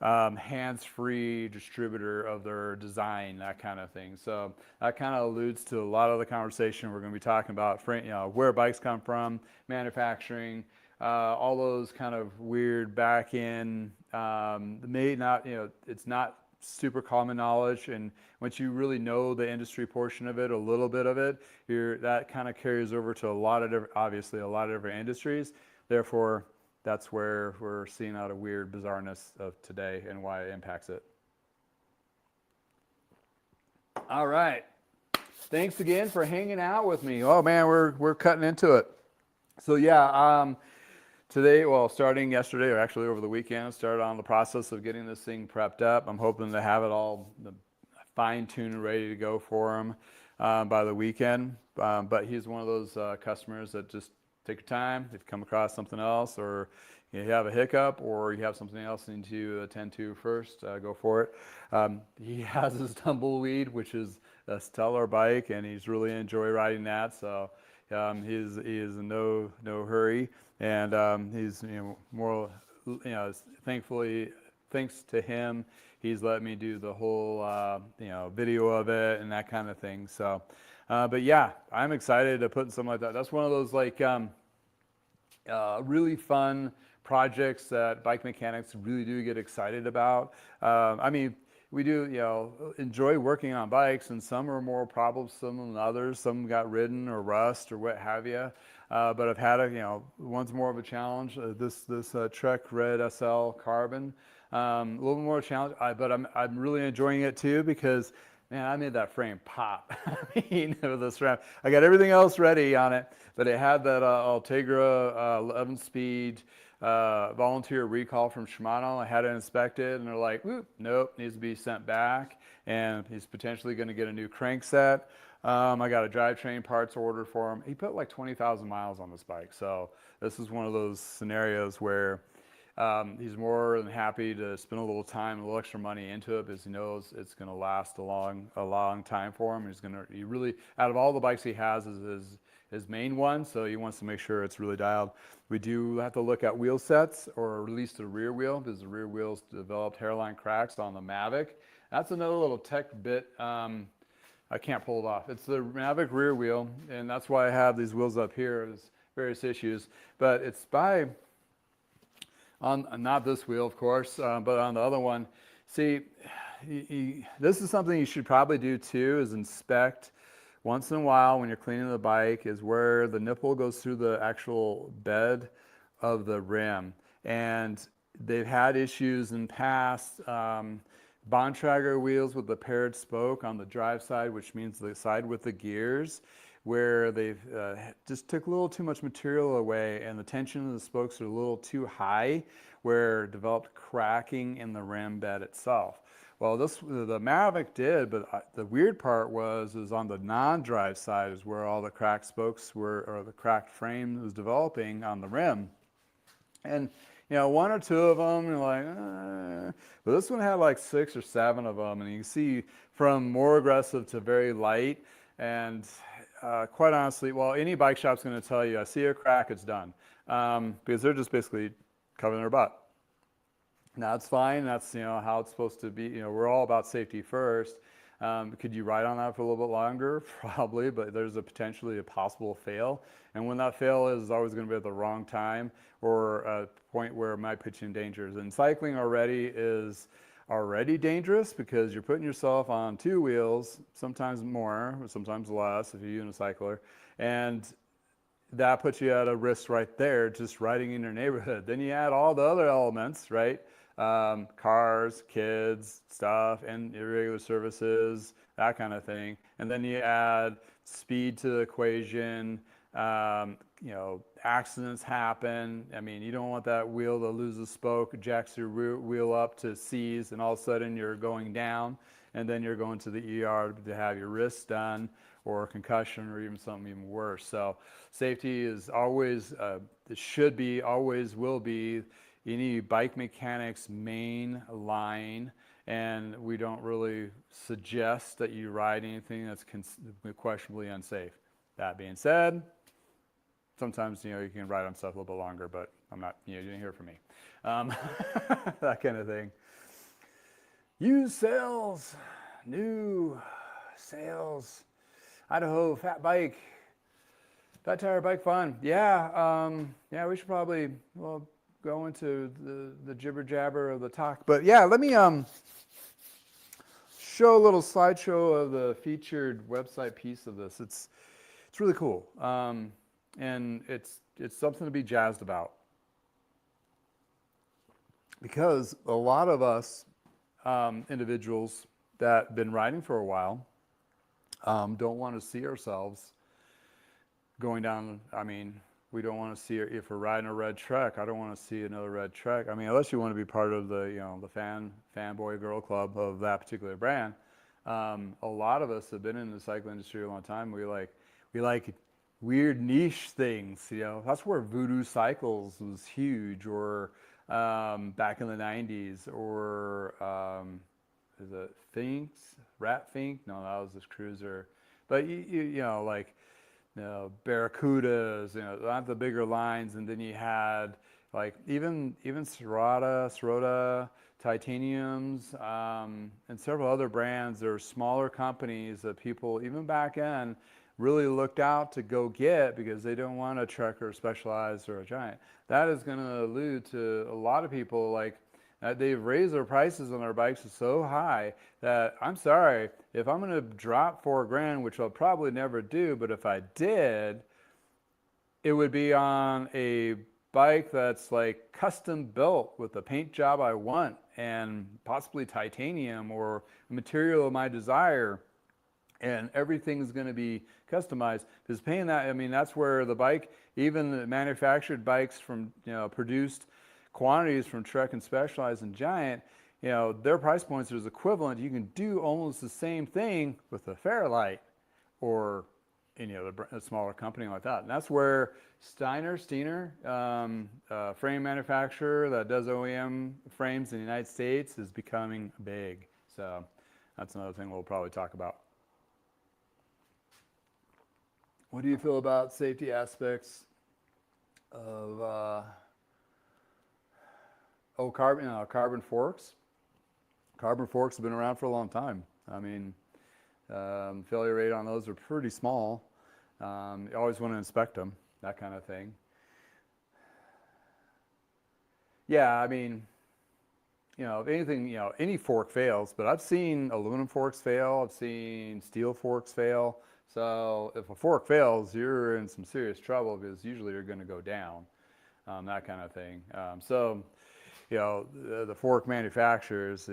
hands-free distributor of their design, that kind of thing. So that kind of alludes to a lot of the conversation we're going to be talking about, where bikes come from, manufacturing, all those kind of weird back end, may not, it's not super common knowledge, and once you really know the industry portion of it, a little bit of it, that kind of carries over to a lot of different industries. Therefore, that's where we're seeing out a weird bizarreness of today and why it impacts it. All right. Thanks again for hanging out with me. Oh man, we're cutting into it. So yeah, today, well, starting yesterday, or actually over the weekend, started on the process of getting this thing prepped up. I'm hoping to have it all fine-tuned and ready to go for him by the weekend. But he's one of those customers that just take your time. If you come across something else, or you have a hiccup or you have something else you need to attend to first, go for it. He has his tumbleweed, which is a stellar bike, and he's really enjoy riding that. So he is in no hurry, and he's more thankfully, thanks to him, he's let me do the whole video of it and that kind of thing. So, but yeah, I'm excited to put something like that. That's one of those like really fun projects that bike mechanics really do get excited about. I mean, we do, enjoy working on bikes, and some are more troublesome than others. Some got ridden or rust or what have you. But I've had one's more of a challenge. This Trek Red SL Carbon, a little more challenge. But I'm really enjoying it too because, man, I made that frame pop. I mean, with this frame, I got everything else ready on it, but it had that Ultegra 11-speed volunteer recall from Shimano. I had it inspected, and they're like, nope, needs to be sent back, and he's potentially going to get a new crankset. I got a drivetrain parts ordered for him. He put like 20,000 miles on this bike, so this is one of those scenarios where he's more than happy to spend a little time, a little extra money into it because he knows it's going to last a long time for him. He really, out of all the bikes he has, is his main one, so he wants to make sure it's really dialed. We do have to look at wheel sets, or at least the rear wheel, because the rear wheels developed hairline cracks on the Mavic. That's another little tech bit. I can't pull it off. It's the Mavic rear wheel, and that's why I have these wheels up here. There's various issues, but it's on not this wheel, of course, but on the other one. See, this is something you should probably do too, is inspect once in a while when you're cleaning the bike, is where the nipple goes through the actual bed of the rim. And they've had issues in past Bontrager wheels with the paired spoke on the drive side, which means the side with the gears, where they've just took a little too much material away, and the tension of the spokes are a little too high, where it developed cracking in the rim bed itself. Well, the Mavic did, but the weird part was on the non-drive side is where all the cracked spokes were, or the cracked frame was developing on the rim. And one or two of them, you're like, but this one had like 6 or 7 of them, and you can see from more aggressive to very light. And quite honestly, well, any bike shop's going to tell you, I see a crack, it's done, because they're just basically covering their butt. Now, that's fine. That's how it's supposed to be. We're all about safety first. Could you ride on that for a little bit longer? Probably, but there's potentially a possible fail. And when that fail is always going to be at the wrong time, or a point where it might put you in danger. And cycling is already dangerous because you're putting yourself on 2 wheels, sometimes more, sometimes less if you're a unicycler. And that puts you at a risk right there, just riding in your neighborhood. Then you add all the other elements, right? Cars, kids, stuff, and irregular services, that kind of thing. And then you add speed to the equation. Accidents happen. I mean, you don't want that wheel to lose a spoke, jacks your rear wheel up to C's, and all of a sudden you're going down, and then you're going to the ER to have your wrist done, or concussion, or even something even worse. So safety is always, it should be, always will be, any bike mechanic's main line, and we don't really suggest that you ride anything that's questionably unsafe. That being said, sometimes you can ride on stuff a little bit longer, but I'm not, you didn't hear from me. That kind of thing. Used sales, new sales, Idaho fat tire bike fun. Yeah, we should probably go into the jibber jabber of the talk. But yeah, let me show a little slideshow of the featured website piece of this. It's really cool, and it's something to be jazzed about, because a lot of us individuals that have been riding for a while don't want to see ourselves going down. I mean, we don't want to see, if we're riding a red Trek, I don't want to see another red Trek. I mean, unless you want to be part of the the fanboy girl club of that particular brand. A lot of us have been in the cycling industry a long time. We like weird niche things. That's where Voodoo Cycles was huge, or back in the 90s, or is it Finks? Rat Fink? No, that was this cruiser. But like Barracudas, not the bigger lines, and then you had like even Serota, Titaniums, and several other brands. There are smaller companies that people, even back then, really looked out to go get because they don't want a Trek or a Specialized or a Giant. That is going to allude to a lot of people, like they've raised their prices on their bikes so high that, I'm sorry, if I'm going to drop $4,000, which I'll probably never do, but if I did, it would be on a bike that's like custom built with the paint job I want and possibly titanium or material of my desire, and everything's going to be customized. Because paying that, I mean, that's where the bike, even the manufactured bikes from produced quantities from Trek and Specialized and Giant, their price points is equivalent. You can do almost the same thing with a Fairlight or any other smaller company like that. And that's where Steiner, frame manufacturer that does OEM frames in the United States, is becoming big. So that's another thing we'll probably talk about. What do you feel about safety aspects of carbon forks? Carbon forks have been around for a long time. I mean, failure rate on those are pretty small. You always want to inspect them, that kind of thing. Yeah, I mean, if anything, any fork fails, but I've seen aluminum forks fail. I've seen steel forks fail. So if a fork fails, you're in some serious trouble because usually you're going to go down, that kind of thing. The fork manufacturers,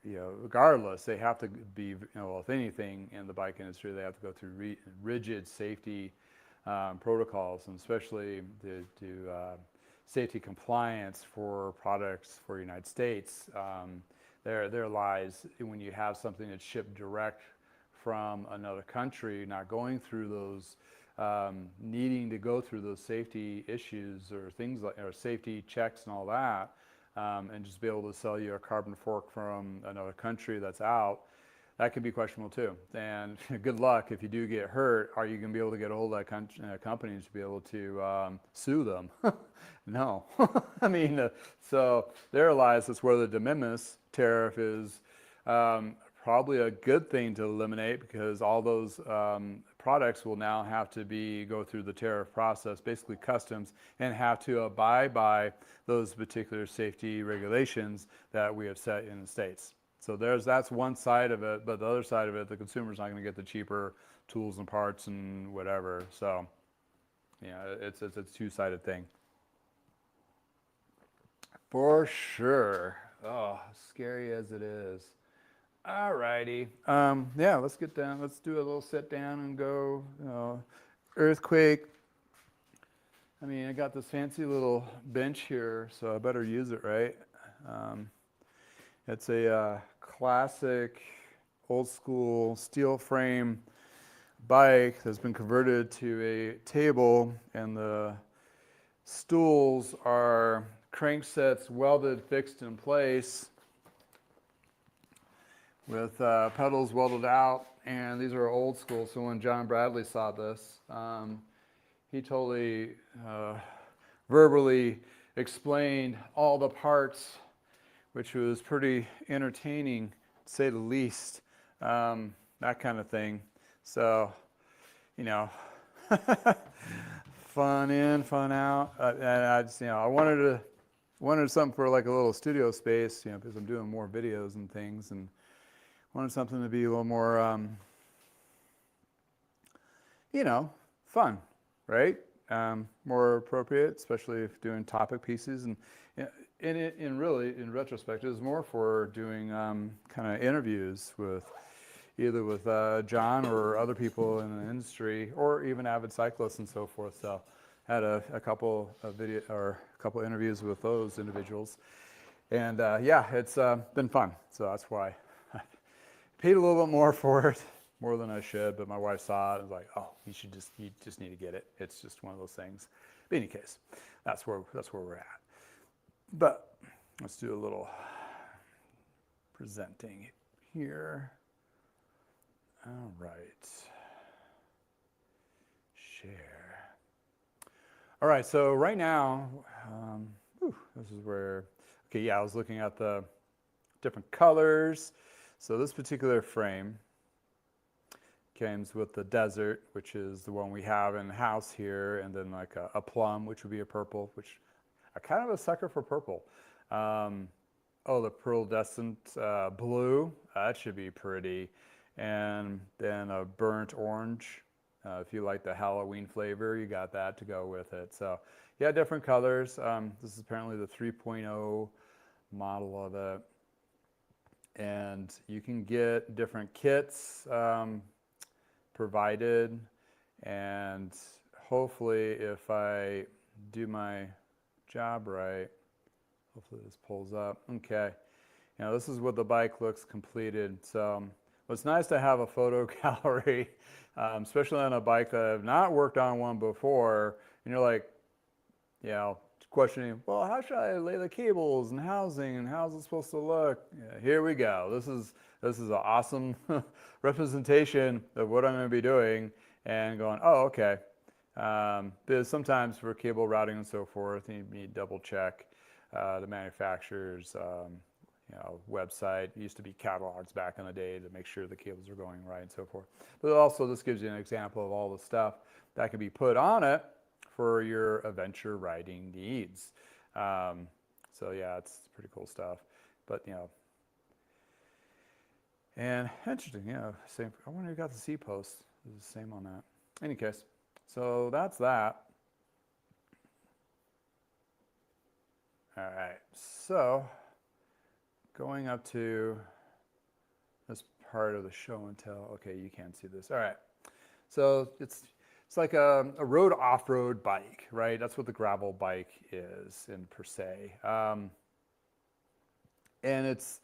regardless, they have to be, with anything in the bike industry, they have to go through rigid safety protocols, and especially to safety compliance for products for the United States. There lies when you have something that's shipped direct from another country, not going through those, needing to go through those safety issues or things like, or safety checks and all that, and just be able to sell you a carbon fork from another country that's out, that could be questionable too. And good luck if you do get hurt. Are you going to be able to get a hold of that company to be able to sue them? No. I mean, so there lies, that's where the de minimis tariff is probably a good thing to eliminate, because all those products will now have to go through the tariff process, basically customs, and have to abide by those particular safety regulations that we have set in the States. So that's one side of it, but the other side of it, the consumer's not going to get the cheaper tools and parts and whatever. So, it's a two-sided thing. For sure. Oh, scary as it is. All righty. Let's get down. Let's do a little sit down and go. Earthquake. I mean, I got this fancy little bench here, so I better use it right. It's a classic, old school steel frame bike that's been converted to a table, and the stools are cranksets welded, fixed in place, with pedals welded out. And these are old school, so when John Bradley saw this, he totally verbally explained all the parts, which was pretty entertaining, to say the least, that kind of thing. So, fun in, fun out. And I just, I wanted something for like a little studio space, because I'm doing more videos and things, and wanted something to be a little more, fun, right? More appropriate, especially if doing topic pieces. And in retrospect, it was more for doing kind of interviews either with John or other people in the industry, or even avid cyclists and so forth. So had a couple of interviews with those individuals, and it's been fun. So that's why I paid a little bit more for it. more than I should, but my wife saw it and was like, oh, you just need to get it. It's just one of those things. But in any case, that's where we're at. But let's do a little presenting here. All right. Share. All right, so right now, this is where, okay, yeah, I was looking at the different colors. So this particular frame comes with the desert, which is the one we have in the house here, and then like a plum, which would be a purple, which I'm kind of a sucker for purple. Oh, the pearlescent blue, that should be pretty. And then a burnt orange. If you like the Halloween flavor, you got that to go with it. So yeah, different colors. This is apparently the 3.0 model of it. And you can get different kits provided. And hopefully if I do my job right, hopefully this pulls up. Okay. You know, this is what the bike looks completed. So it's nice to have a photo gallery, especially on a bike that I've not worked on one before. And you're like, you know, questioning, well, how should I lay the cables and housing and how's it supposed to look? Yeah, here we go. This is an awesome representation of what I'm going to be doing and going, oh, okay. Because sometimes for cable routing and so forth, you need to double check the manufacturer's website. It used to be catalogs back in the day to make sure the cables are going right and so forth. But also this gives you an example of all the stuff that can be put on it for your adventure riding needs. So yeah, it's pretty cool stuff. But you know, and interesting, you know, same. I wonder if you got the C post. It's the same on that. In any case, so that's that. All right, so going up to this part of the show and tell. Okay, you can't see this. All right, so it's like a road off-road bike, right? That's what the gravel bike is in per se, and it's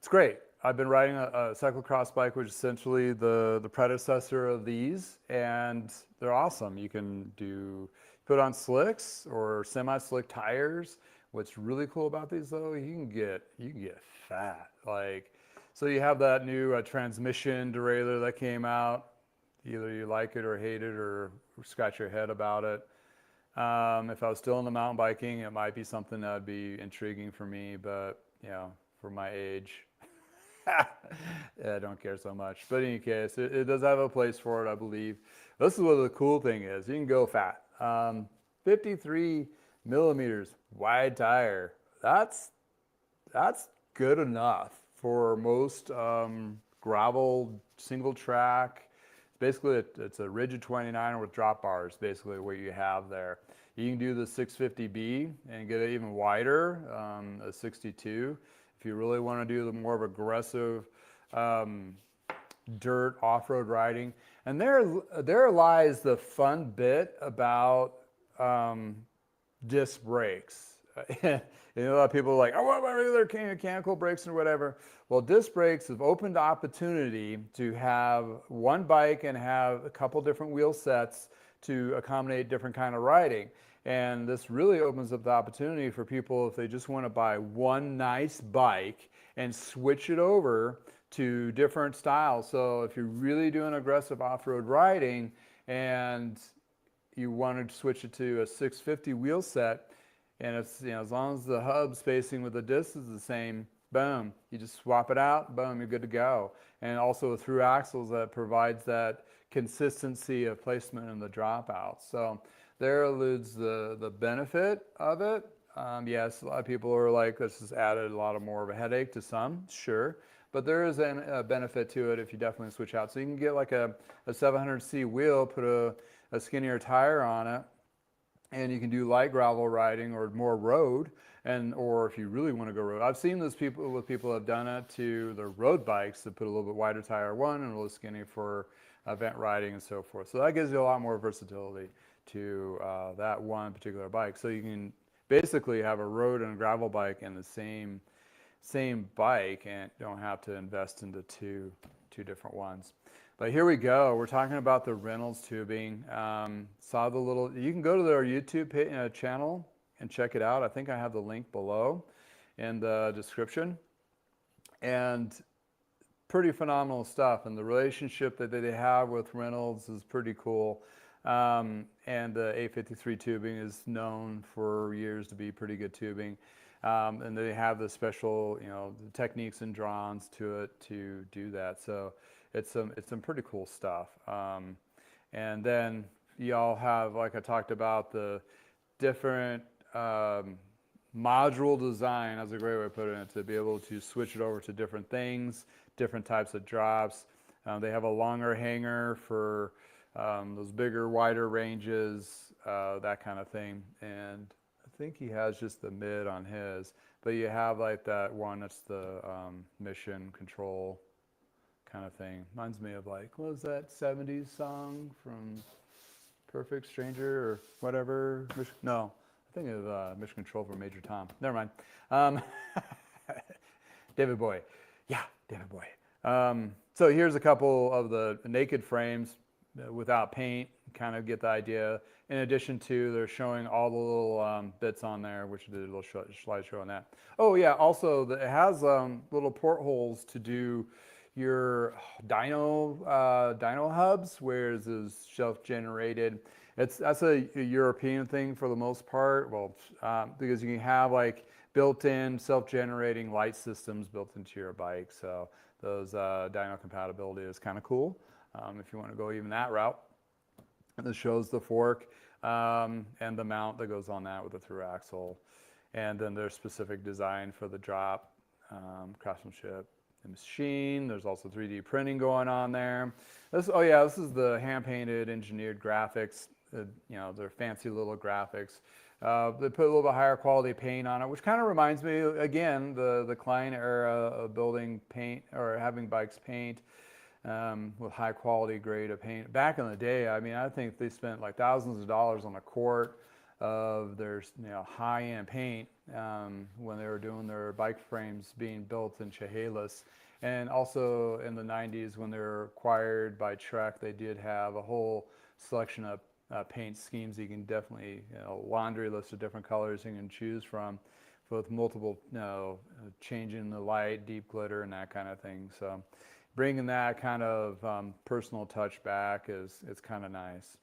great. I've been riding a cyclocross bike, which is essentially the predecessor of these, and they're awesome. You can put on slicks or semi-slick tires. What's really cool about these though, you can get fat. Like, so you have that new transmission derailleur that came out. Either you like it or hate it or scratch your head about it. If I was still into mountain biking, it might be something that would be intriguing for me, but you know, for my age, yeah, I don't care so much. But in any case, it does have a place for it, I believe. This is what the cool thing is. You can go fat. 53 millimeters wide tire. That's good enough for most gravel single track. Basically, it's a rigid 29er with drop bars, basically what you have there. You can do the 650B and get it even wider, a 62. If you really want to do the more of aggressive dirt off-road riding. And there lies the fun bit about disc brakes. You know, a lot of people are like, I want my regular mechanical brakes or whatever. Well, disc brakes have opened the opportunity to have one bike and have a couple different wheel sets to accommodate different kind of riding. And this really opens up the opportunity for people if they just want to buy one nice bike and switch it over to different styles. So if you're really doing aggressive off-road riding and you want to switch it to a 650 wheel set, and it's, you know, as long as the hub spacing with the disc is the same, boom, you just swap it out, boom, you're good to go. And also through axles that provides that consistency of placement in the dropouts. So there alludes the benefit of it. Yes, a lot of people are like, this has added a lot of more of a headache to some, sure. But there is a benefit to it if you definitely switch out. So you can get like a 700C wheel, put a skinnier tire on it, and you can do light gravel riding or more road, or if you really want to go road. I've seen this people have done it to the road bikes that put a little bit wider tire one and a little skinny for event riding and so forth. So that gives you a lot more versatility to that one particular bike. So you can basically have a road and a gravel bike in the same bike and don't have to invest into two different ones. But here we go. We're talking about the Reynolds tubing. Saw the little, you can go to their YouTube channel and check it out. I think I have the link below in the description. And pretty phenomenal stuff. And the relationship that they have with Reynolds is pretty cool. And the A53 tubing is known for years to be pretty good tubing. And they have the special, techniques and drawings to it to do that. So it's some pretty cool stuff. And then y'all have, like I talked about, the different module design. That's a great way of putting it, to be able to switch it over to different things, different types of drops. They have a longer hanger for those bigger, wider ranges, that kind of thing. And I think he has just the mid on his, but you have like that one that's the mission control kind of thing. Reminds me of, like, what was that 70s song from Perfect Stranger or whatever? No, I think of Mission Control from Major Tom. Never mind. David Bowie. Yeah, David Bowie. So here's a couple of the naked frames without paint, kind of get the idea. In addition to, they're showing all the little bits on there, which did a little slideshow on that. Oh yeah, also it has little portholes to do your dyno hubs, where it is self-generated. That's a European thing for the most part. Well, because you can have like built-in self-generating light systems built into your bike. So those dyno compatibility is kind of cool if you want to go even that route. And this shows the fork and the mount that goes on that with the through axle. And then there's specific design for the drop, craftsmanship, the machine. There's also 3D printing going on there. This is the hand-painted engineered graphics. They're fancy little graphics. They put a little bit higher quality paint on it, which kind of reminds me, again, the Klein era of building paint or having bikes paint with high quality grade of paint. Back in the day, I mean, I think they spent like thousands of dollars on a quart of their high-end paint when they were doing their bike frames being built in Chehalis. And also in the 90s, when they were acquired by Trek, they did have a whole selection of paint schemes. You can definitely, laundry list of different colors you can choose from, with multiple, changing the light, deep glitter, and that kind of thing. So bringing that kind of personal touch back it's kind of nice.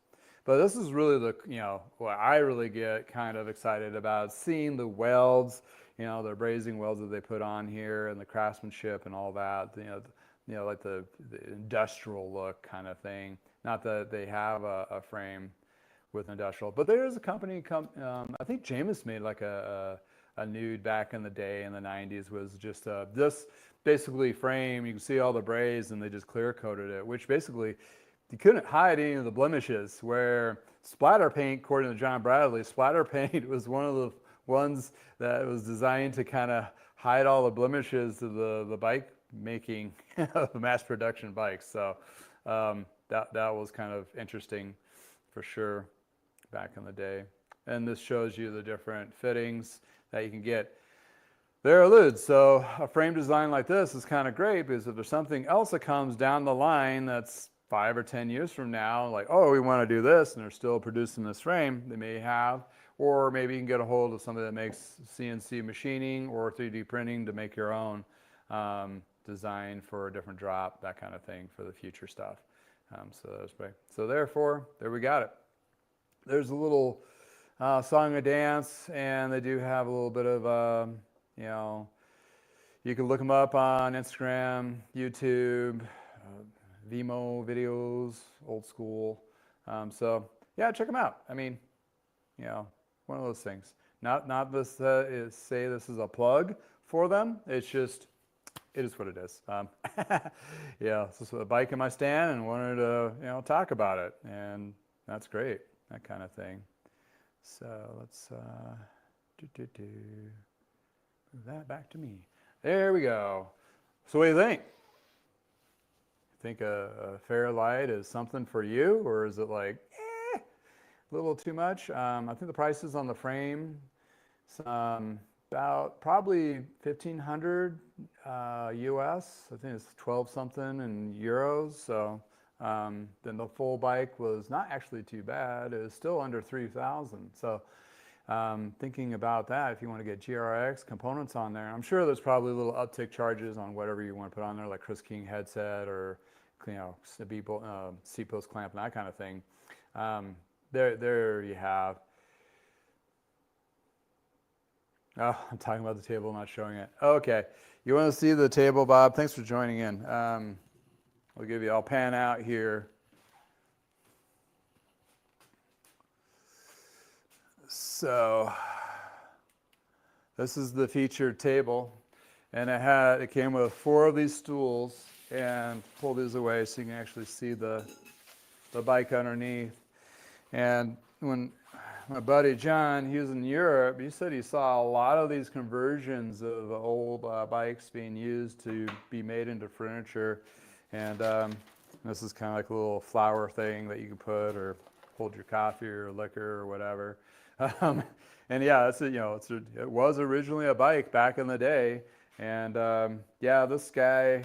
But this is really what I really get kind of excited about, seeing the welds, the brazing welds that they put on here, and the craftsmanship and all that, like the industrial look kind of thing. Not that they have a frame with industrial, but there is a company, I think Jameis made like a nude back in the day in the 90s, was just this basically frame. You can see all the braze, and they just clear coated it, which basically you couldn't hide any of the blemishes, where splatter paint, according to John Bradley, splatter paint was one of the ones that was designed to kind of hide all the blemishes of the bike making of mass production bikes. So that was kind of interesting for sure back in the day. And this shows you the different fittings that you can get. There it is. So a frame design like this is kind of great, because if there's something else that comes down the line that's 5 or 10 years from now, like, oh, we want to do this, and they're still producing this frame, they may have, or maybe you can get a hold of somebody that makes CNC machining or 3D printing to make your own design for a different drop, that kind of thing, for the future stuff. So therefore, there we got it. There's a little song and dance, and they do have a little bit of, you can look them up on Instagram, YouTube, Vimeo videos, old school. So yeah, check them out. I mean, one of those things. Not this say this is a plug for them. It's just, it is what it is. Yeah, this is a bike in my stand, and wanted to talk about it, and that's great. That kind of thing. So let's move that back to me. There we go. So what do you think? Think a Fairlight is something for you, or is it like a little too much? I think the prices on the frame, about probably 1,500 US. I think it's 12 something in euros. So then the full bike was not actually too bad. It was still under 3,000. So thinking about that, if you want to get GRX components on there, I'm sure there's probably little uptick charges on whatever you want to put on there, like Chris King headset or seat post clamp and that kind of thing. There you have. Oh, I'm talking about the table, not showing it. Okay, you want to see the table, Bob? Thanks for joining in. I'll pan out here. So this is the featured table, and it came with 4 of these stools, and pull these away so you can actually see the bike underneath. And when my buddy John, he was in Europe, he said he saw a lot of these conversions of old bikes being used to be made into furniture. And this is kind of like a little flower thing that you can put or hold your coffee or liquor or whatever. And yeah, it was originally a bike back in the day. And yeah, this guy,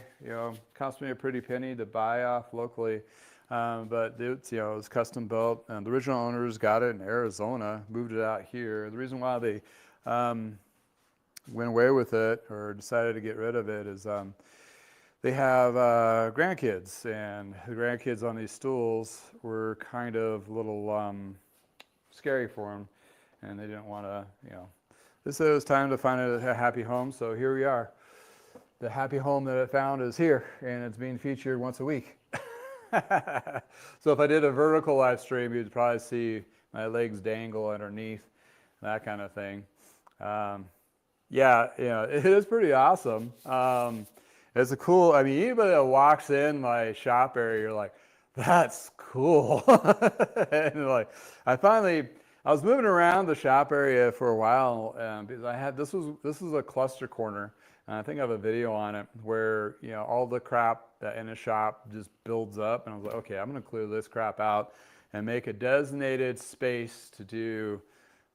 cost me a pretty penny to buy off locally. But it was custom built, and the original owners got it in Arizona, moved it out here. The reason why they went away with it or decided to get rid of it is they have grandkids, and the grandkids on these stools were kind of a little scary for them, and they didn't want to, They said it was time to find a happy home, so here we are. The happy home that it found is here, and it's being featured once a week. So if I did a vertical live stream, you'd probably see my legs dangle underneath, that kind of thing. Yeah, it is pretty awesome. It's a cool, anybody that walks in my shop area, you're like, that's cool. And I was moving around the shop area for a while because this was a cluster corner. And I think I have a video on it where, all the crap in a shop just builds up. And I was like, okay, I'm going to clear this crap out and make a designated space to do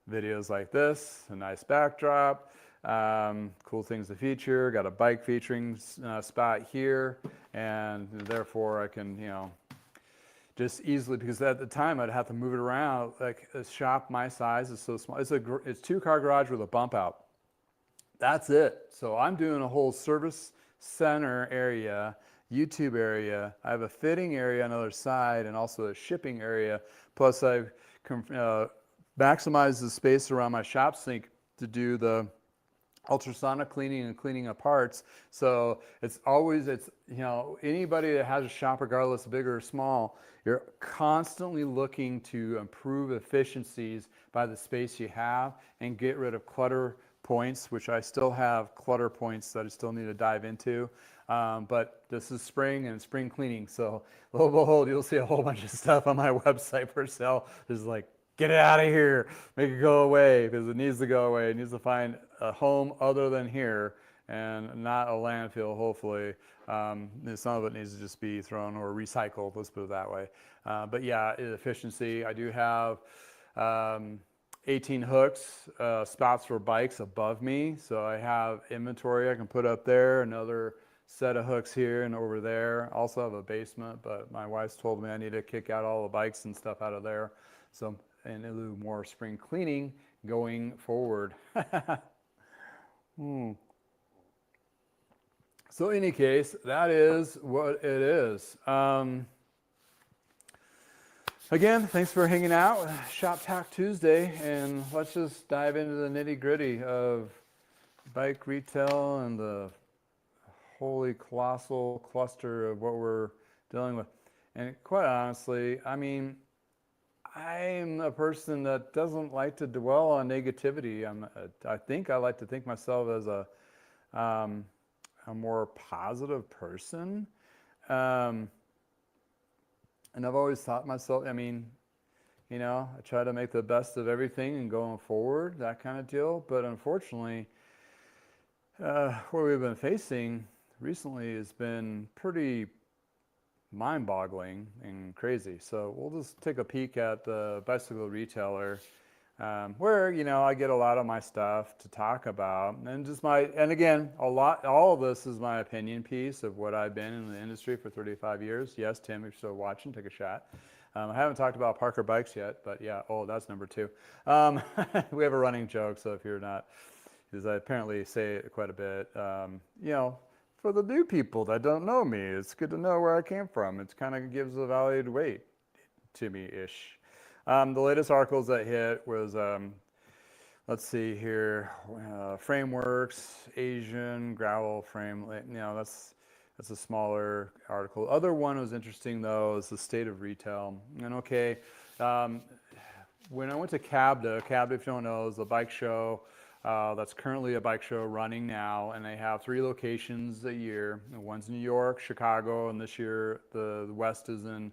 videos like this, a nice backdrop, cool things to feature, got a bike featuring spot here. And therefore I can, just easily, because at the time I'd have to move it around. Like a shop my size is so small. It's 2-car garage with a bump out. That's it. So I'm doing a whole service center area, YouTube area. I have a fitting area on the other side and also a shipping area. Plus I've maximized the space around my shop sink to do the ultrasonic cleaning and cleaning of parts. So anybody that has a shop, regardless of big or small, you're constantly looking to improve efficiencies by the space you have and get rid of clutter points, which I still have clutter points that I still need to dive into. But this is spring and spring cleaning. So lo and behold, you'll see a whole bunch of stuff on my website for sale. Just like, get it out of here, make it go away, because it needs to go away. It needs to find a home other than here and not a landfill, hopefully. Some of it needs to just be thrown or recycled, let's put it that way. But yeah, efficiency. I do have 18 hooks, spots for bikes above me. So I have inventory I can put up there, another set of hooks here and over there. Also have a basement, but my wife's told me I need to kick out all the bikes and stuff out of there. So, and a little more spring cleaning going forward. So in any case, that is what it is. Again, thanks for hanging out. Shop Talk Tuesday, and let's just dive into the nitty gritty of bike retail and the holy colossal cluster of what we're dealing with. And quite honestly, I'm a person that doesn't like to dwell on negativity. I think I like to think myself as a more positive person. And I've always thought myself, I try to make the best of everything and going forward, that kind of deal. But unfortunately, what we've been facing recently has been pretty mind-boggling and crazy. So we'll just take a peek at the bicycle retailer. where, I get a lot of my stuff to talk about, and and again, all of this is my opinion piece of what I've been in the industry for 35 years. Yes, Tim, if you're still watching, take a shot. I haven't talked about Parker bikes yet, but yeah, that's number 2. We have a running joke, so if you're not, because I apparently say it quite a bit, for the new people that don't know me, it's good to know where I came from. It kind of gives a valued weight to me-ish. The latest articles that hit was, let's see here, frameworks, Asian gravel frame. That's a smaller article. Other one was interesting though is the state of retail. And okay, when I went to CABDA, if you don't know, is a bike show. That's currently a bike show running now, and they have 3 locations a year. One's New York, Chicago, and this year the West is in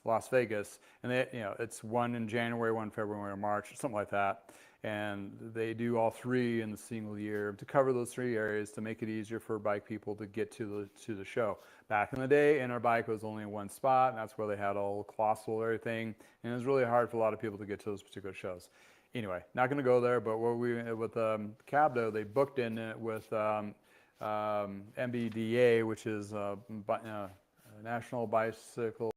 Las Vegas. And it's one in January, one in February, or March, or something like that. And they do all 3 in the single year to cover those 3 areas to make it easier for bike people to get to the show. Back in the day, Interbike was only in one spot, and that's where they had all colossal everything, and it was really hard for a lot of people to get to those particular shows. Anyway, not going to go there, but with CABDO, they booked in it with MBDA, which is National Bicycle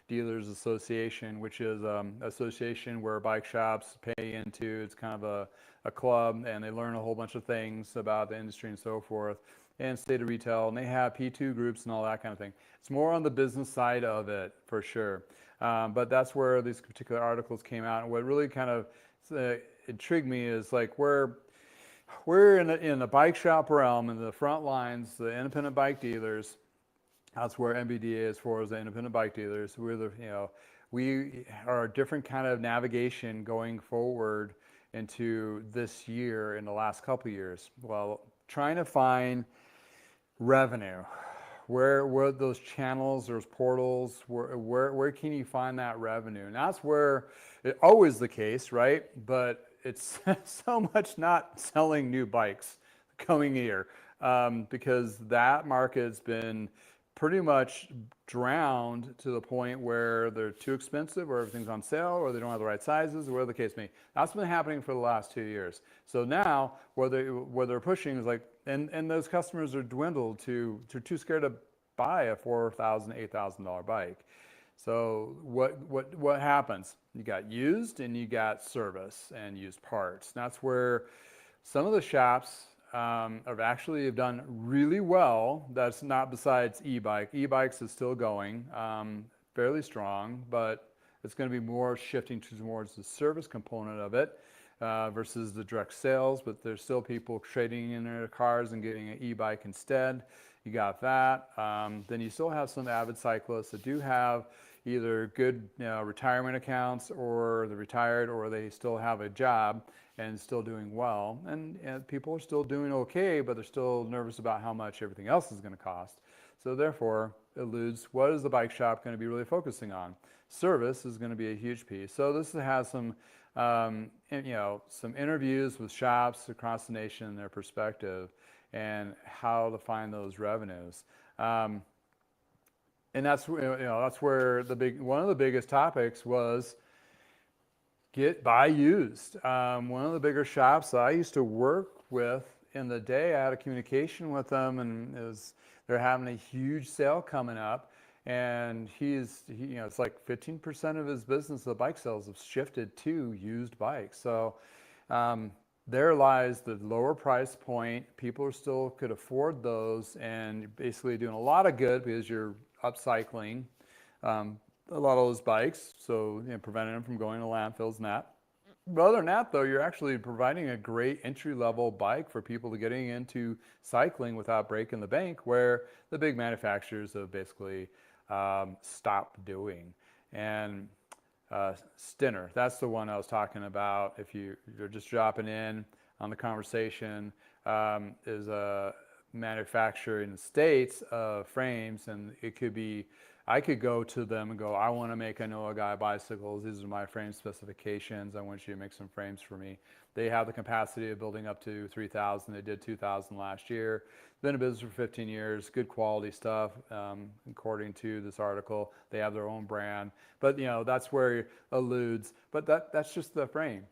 Dealers Association, which is association where bike shops pay into. It's kind of a club, and they learn a whole bunch of things about the industry and so forth, and state of retail, and they have P2 groups and all that kind of thing. It's more on the business side of it, for sure. But that's where these particular articles came out, and what really kind of intrigued me is like we're in the bike shop realm, in the front lines, the independent bike dealers. That's where MBDA is for, is the independent bike dealers. We are a different kind of navigation going forward into this year in the last couple of years. Well, trying to find revenue, where those channels, those portals, where can you find that revenue? And that's where it's always the case, right? But it's so much not selling new bikes coming year, because that market's been pretty much drowned to the point where they're too expensive, or everything's on sale, or they don't have the right sizes, or whatever the case may be. That's been happening for the last 2 years. So now where they're pushing is like, and those customers are dwindled to, they're too scared to buy a $4,000, $8,000 bike. So what happens? You got used, and you got service and used parts. And that's where some of the shops have actually done really well. That's not besides e-bike. E-bikes is still going fairly strong, but it's going to be more shifting towards the service component of it versus the direct sales. But there's still people trading in their cars and getting an e-bike instead. You got that. Then you still have some avid cyclists that do have either good retirement accounts, or they're retired, or they still have a job and still doing well. And people are still doing okay, but they're still nervous about how much everything else is going to cost. So therefore, eludes what is the bike shop going to be really focusing on? Service is going to be a huge piece. So this has some some interviews with shops across the nation and their perspective, and how to find those revenues. And that's where one of the biggest topics was buy used. One of the bigger shops I used to work with in the day, I had a communication with them, and they're having a huge sale coming up, and it's like 15% of his business, the bike sales, have shifted to used bikes. So there lies the lower price point. People still could afford those, and you're basically doing a lot of good because you're upcycling a lot of those bikes, so preventing them from going to landfills and that. But other than that, though, you're actually providing a great entry-level bike for people to getting into cycling without breaking the bank, where the big manufacturers have basically stopped doing. And Stinner, that's the one I was talking about. If you're just dropping in on the conversation, is a manufacturer in the States of frames, and it could be I could go to them and go, I want to make a Noah Guy bicycles. These are my frame specifications. I want you to make some frames for me. They have the capacity of building up to 3,000. They did 2,000 last year. Been in business for 15 years. Good quality stuff, according to this article. They have their own brand. But, you know, that's where it alludes. But that's just the frame.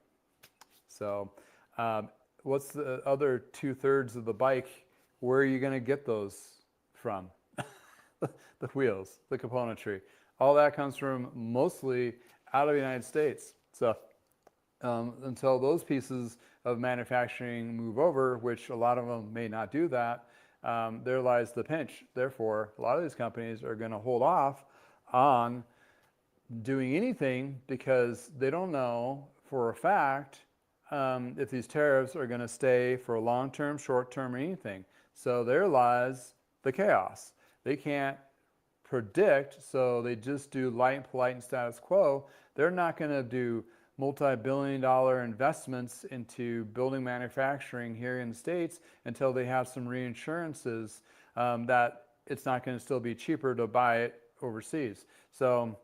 So what's the other 2/3 of the bike? Where are you going to get those from? The wheels, the componentry. All that comes from mostly out of the United States. So until those pieces of manufacturing move over, which a lot of them may not do that, there lies the pinch. Therefore, a lot of these companies are going to hold off on doing anything because they don't know for a fact if these tariffs are going to stay for long-term, short-term, or anything. So there lies the chaos. They can't predict, so they just do light and polite and status quo. They're not going to do multi-billion-dollar investments into building manufacturing here in the States until they have some reinsurances that it's not going to still be cheaper to buy it overseas. So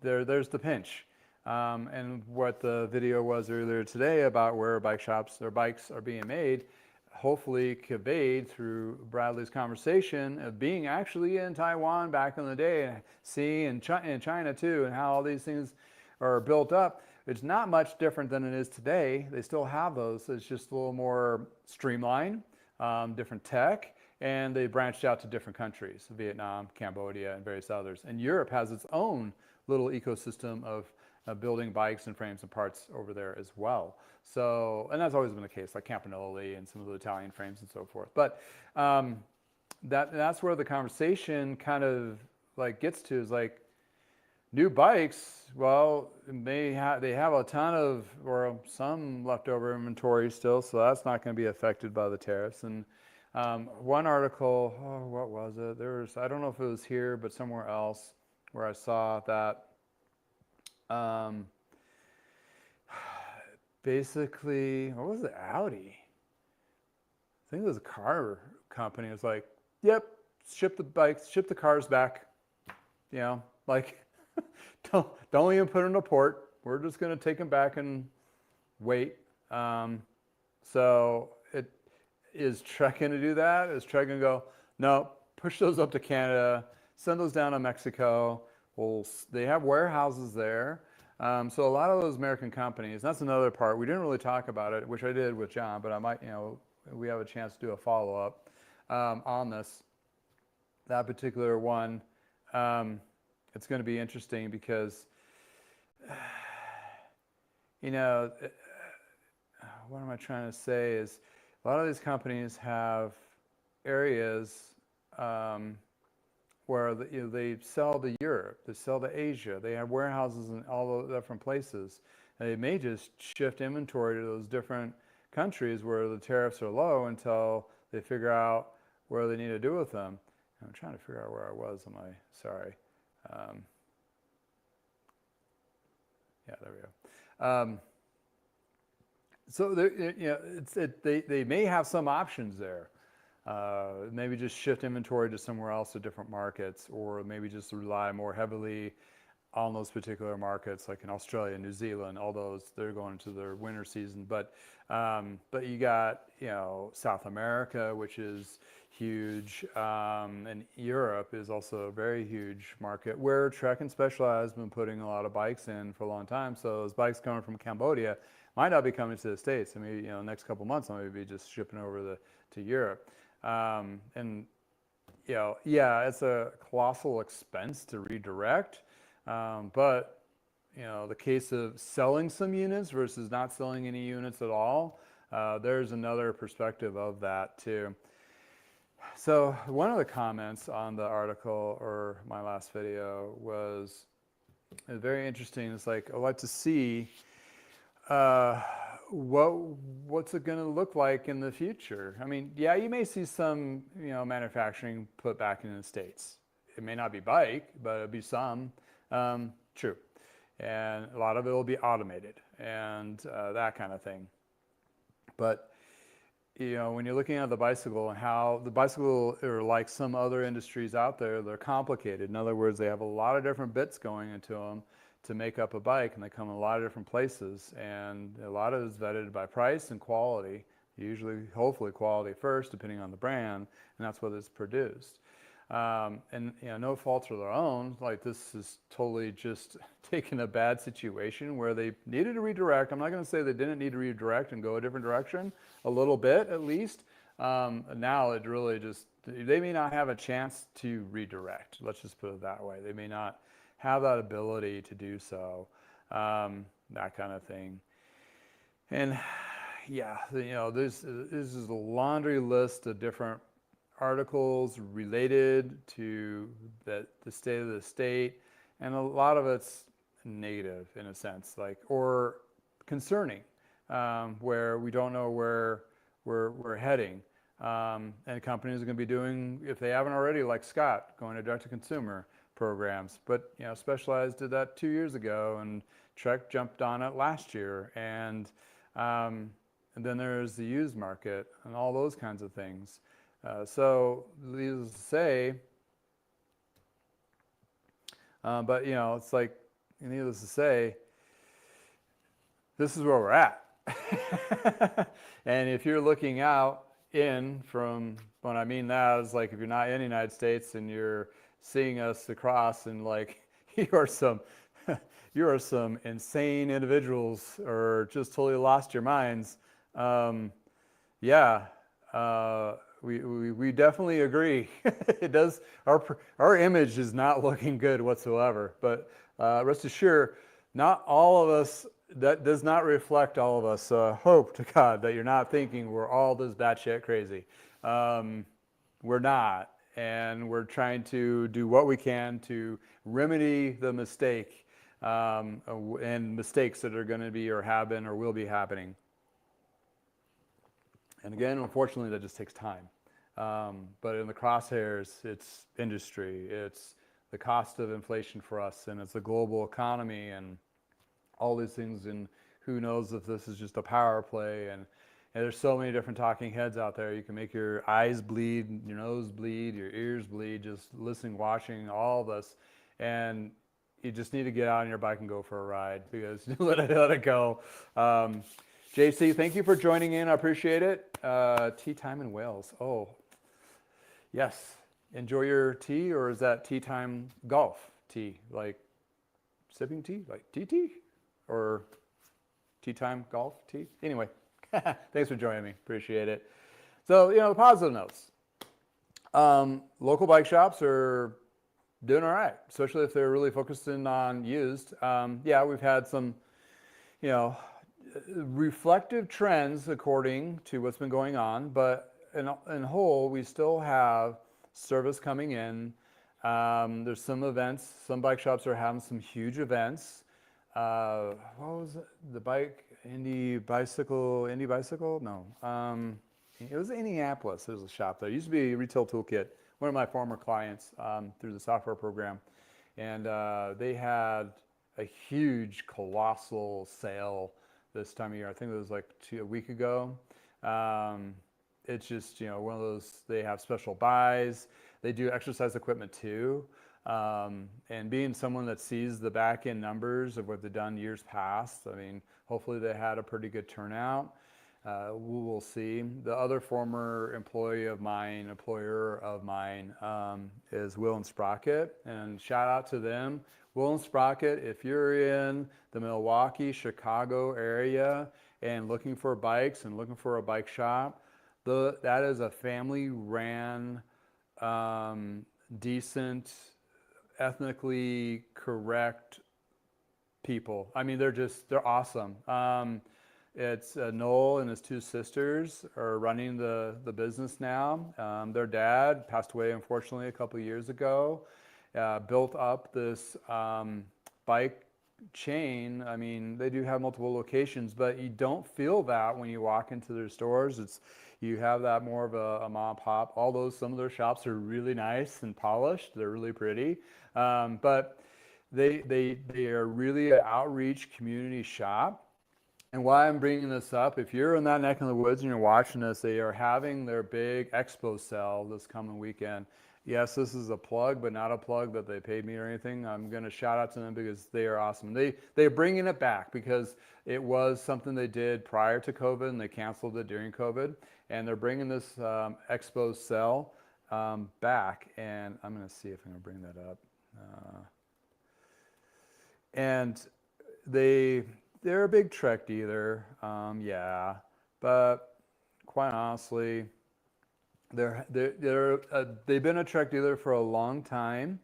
there's the pinch. And what the video was earlier today about where bike shops or bikes are being made, hopefully conveyed through Bradley's conversation of being actually in Taiwan back in the day, and seeing in China too, and how all these things are built up. It's not much different than it is today. They still have those. It's just a little more streamlined, different tech, and they branched out to different countries, Vietnam, Cambodia, and various others. And Europe has its own little ecosystem of building bikes and frames and parts over there as well. So, and that's always been the case, like Campanelli and some of the Italian frames and so forth. But that's where the conversation kind of like gets to, is like new bikes. Well, they have a ton of, or some leftover inventory still, so that's not going to be affected by the tariffs. And one article, oh, what was it? I don't know if it was here, but somewhere else, where I saw that basically, what was it? Audi. I think it was a car company. It was like, yep, ship the bikes, ship the cars back. You know, like, don't even put them in a port. We're just going to take them back and wait. So is Trek going to do that? Is Trek going to go, no, push those up to Canada, send those down to Mexico? Well, they have warehouses there. So a lot of those American companies, that's another part. We didn't really talk about it, which I did with John, but I might, we have a chance to do a follow-up on this. That particular one, it's going to be interesting because, what am I trying to say is a lot of these companies have areas where they sell to Europe, they sell to Asia, they have warehouses in all the different places. And they may just shift inventory to those different countries where the tariffs are low until they figure out where they need to do with them. I'm trying to figure out where I was. Sorry. Yeah, there we go. So they may have some options there. Maybe just shift inventory to somewhere else, to different markets, or maybe just rely more heavily on those particular markets, like in Australia, New Zealand, all those, they're going into their winter season. But you got, South America, which is huge, and Europe is also a very huge market where Trek and Specialized has been putting a lot of bikes in for a long time. So those bikes coming from Cambodia might not be coming to the States. I mean, next couple months, I may be just shipping over to Europe. And yeah, it's a colossal expense to redirect. But the case of selling some units versus not selling any units at all, there's another perspective of that too. So one of the comments on the article, or my last video, was very interesting. It's like, I'd like to see what's it going to look like in the future. I mean, yeah, you may see some manufacturing put back in the States. It may not be bike, but it'll be some. True. And a lot of it will be automated and that kind of thing. But when you're looking at the bicycle and how the bicycle, or like some other industries out there, they're complicated. In other words, they have a lot of different bits going into them to make up a bike, and they come in a lot of different places, and a lot of it is vetted by price and quality, usually, hopefully quality first, depending on the brand, and that's what is produced. And no fault of their own. Like, this is totally just taking a bad situation where they needed to redirect. I'm not going to say they didn't need to redirect and go a different direction, a little bit at least. Now it really just, they may not have a chance to redirect. Let's just put it that way. They may not have that ability to do so, that kind of thing. And yeah, this is a laundry list of different articles related to the state of the state, and a lot of it's negative in a sense, like, or concerning, where we don't know where we're heading. And companies are going to be doing, if they haven't already, like Scott, going to direct-to-consumer programs. But Specialized did that 2 years ago, and Trek jumped on it last year, and then there's the used market and all those kinds of things. So needless to say, but it's like, needless to say, this is where we're at. And if you're looking out from, when I mean that is like, if you're not in the United States and you're seeing us across, and like, you are some insane individuals, or just totally lost your minds. Yeah. We definitely agree. It does. Our image is not looking good whatsoever. But rest assured, not all of us. That does not reflect all of us. Hope to God that you're not thinking we're all this batshit crazy. We're not, and we're trying to do what we can to remedy the mistake, and mistakes that are going to be, or have been, or will be happening. And again, unfortunately, that just takes time. But in the crosshairs, it's industry, it's the cost of inflation for us, and it's the global economy, and all these things. And who knows if this is just a power play. And there's so many different talking heads out there. You can make your eyes bleed, your nose bleed, your ears bleed, just listening, watching all this. And you just need to get out on your bike and go for a ride, because let it go. JC, thank you for joining in. I appreciate it. Tea time in Wales. Oh, yes. Enjoy your tea, or is that tea time golf tea? Like sipping tea? Like tea? Or tea time golf tea? Anyway, thanks for joining me. Appreciate it. So, the positive notes. Local bike shops are doing all right, especially if they're really focusing on used. Yeah, we've had some, reflective trends according to what's been going on, but in whole, we still have service coming in. There's some events. Some bike shops are having some huge events. What was it? The Indy Bicycle? No. It was Indianapolis. There's a shop there. It used to be Retail Toolkit, one of my former clients, through the software program. And they had a huge, colossal sale this time of year. I think it was like a week ago. It's just, one of those, they have special buys. They do exercise equipment too. And being someone that sees the back end numbers of what they've done years past, I mean, hopefully they had a pretty good turnout. We will see. The other former employer of mine, is Will and Sprocket, and shout out to them. Will and Sprocket, if you're in the Milwaukee, Chicago area and looking for bikes and looking for a bike shop, that is a family-ran, decent, ethnically correct people. I mean, they're awesome. It's Noel and his two sisters are running the business now. Their dad passed away, unfortunately, a couple of years ago. Built up this bike chain. I mean, they do have multiple locations, but you don't feel that when you walk into their stores. You have that more of a mom and pop. Although some of their shops are really nice and polished, they're really pretty. But they are really an outreach community shop. And why I'm bringing this up, if you're in that neck of the woods and you're watching this, they are having their big expo sale this coming weekend. Yes, this is a plug, but not a plug that they paid me or anything. I'm going to shout out to them because they are awesome. They're bringing it back because it was something they did prior to COVID and they canceled it during COVID. And they're bringing this expo sale back. And I'm going to see if I'm going to bring that up. And they're a big Trek dealer, yeah, but quite honestly, they've been a Trek dealer for a long time,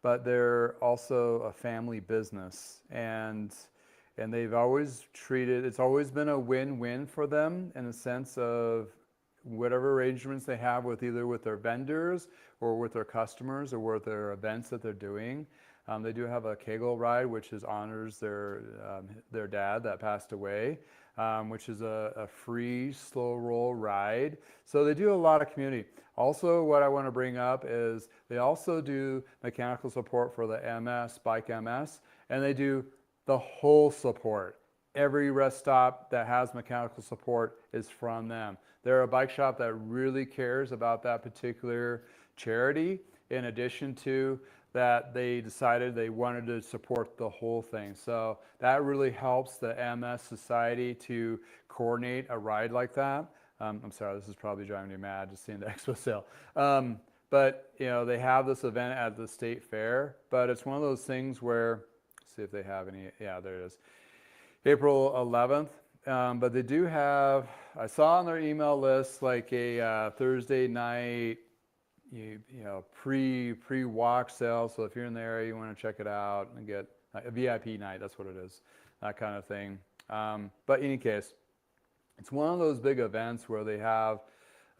but they're also a family business, and they've always treated it's always been a win-win for them in the sense of whatever arrangements they have with either with their vendors or with their customers or with their events that they're doing. They do have a Kegel ride, which honors their dad that passed away, which is a free slow roll ride. So they do a lot of community. Also, what I want to bring up is they also do mechanical support for the MS, Bike MS, and they do the whole support. Every rest stop that has mechanical support is from them. They're a bike shop that really cares about that particular charity, in addition to that they decided they wanted to support the whole thing. So that really helps the MS Society to coordinate a ride like that. I'm sorry, this is probably driving me mad just seeing the expo sale. But you know, they have this event at the state fair, but it's one of those things where, let's see if they have any, yeah, there it is. April 11th. But they do have, I saw on their email list like a Thursday night, you know, pre-walk sale. So if you're in the area, you want to check it out and get a VIP night. That's what it is, that kind of thing. But in any case, it's one of those big events where they have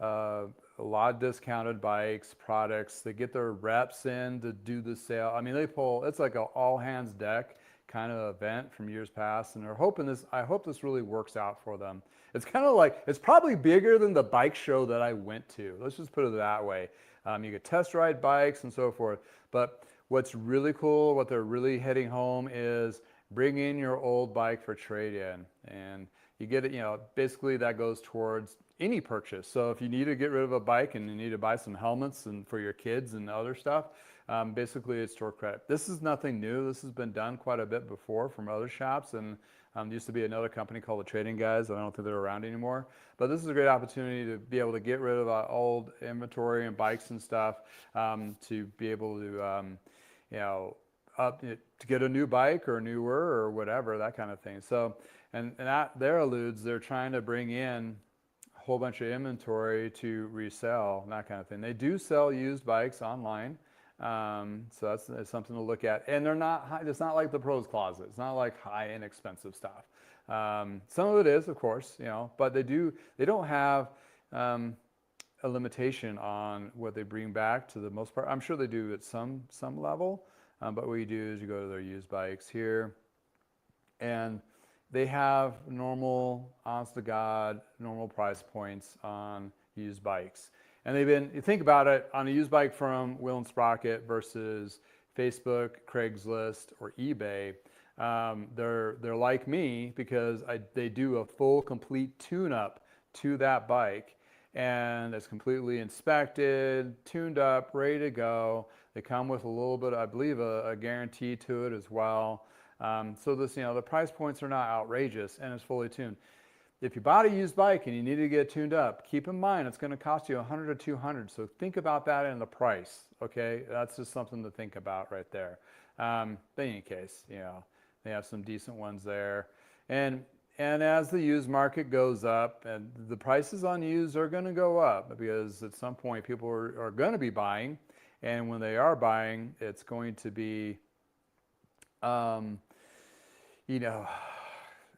a lot of discounted bikes, products. They get their reps in to do the sale. I mean, they pull. It's like an all hands deck kind of event from years past, and they're hoping this. I hope this really works out for them. It's kind of like, it's probably bigger than the bike show that I went to. Let's just put it that way. You get test ride bikes and so forth. But what's really cool, what they're really heading home is bring in your old bike for trade-in. And you get it, you know, basically that goes towards any purchase. So if you need to get rid of a bike and you need to buy some helmets and for your kids and other stuff, basically it's store credit. This is nothing new. This has been done quite a bit before from other shops, and there used to be another company called the Trading Guys. I don't think they're around anymore. But this is a great opportunity to be able to get rid of old inventory and bikes and stuff, to be able to, you know, to get a new bike or newer or whatever, that kind of thing. So, and that there alludes, they're trying to bring in a whole bunch of inventory to resell, and that kind of thing. They do sell used bikes online. So that's something to look at. And they're not high, it's not like the pros closet. It's not like high inexpensive stuff. Some of it is, of course, you know, but they don't have a limitation on what they bring back to the most part. I'm sure they do at some level, but what you do is you go to their used bikes here, and they have normal, honest to God, normal price points on used bikes. And you think about it, on a used bike from Wheel and Sprocket versus Facebook, Craigslist, or eBay, they're like me because they do a full, complete tune-up to that bike, and it's completely inspected, tuned up, ready to go. They come with a little bit, I believe, a guarantee to it as well. So this, you know, the price points are not outrageous, and it's fully tuned. If you bought a used bike and you need to get tuned up, keep in mind it's going to cost you $100 to $200. So think about that in the price. Okay, that's just something to think about right there. But in any case, you know, they have some decent ones there, and as the used market goes up, and the prices on used are going to go up because at some point people are going to be buying, and when they are buying, it's going to be, you know,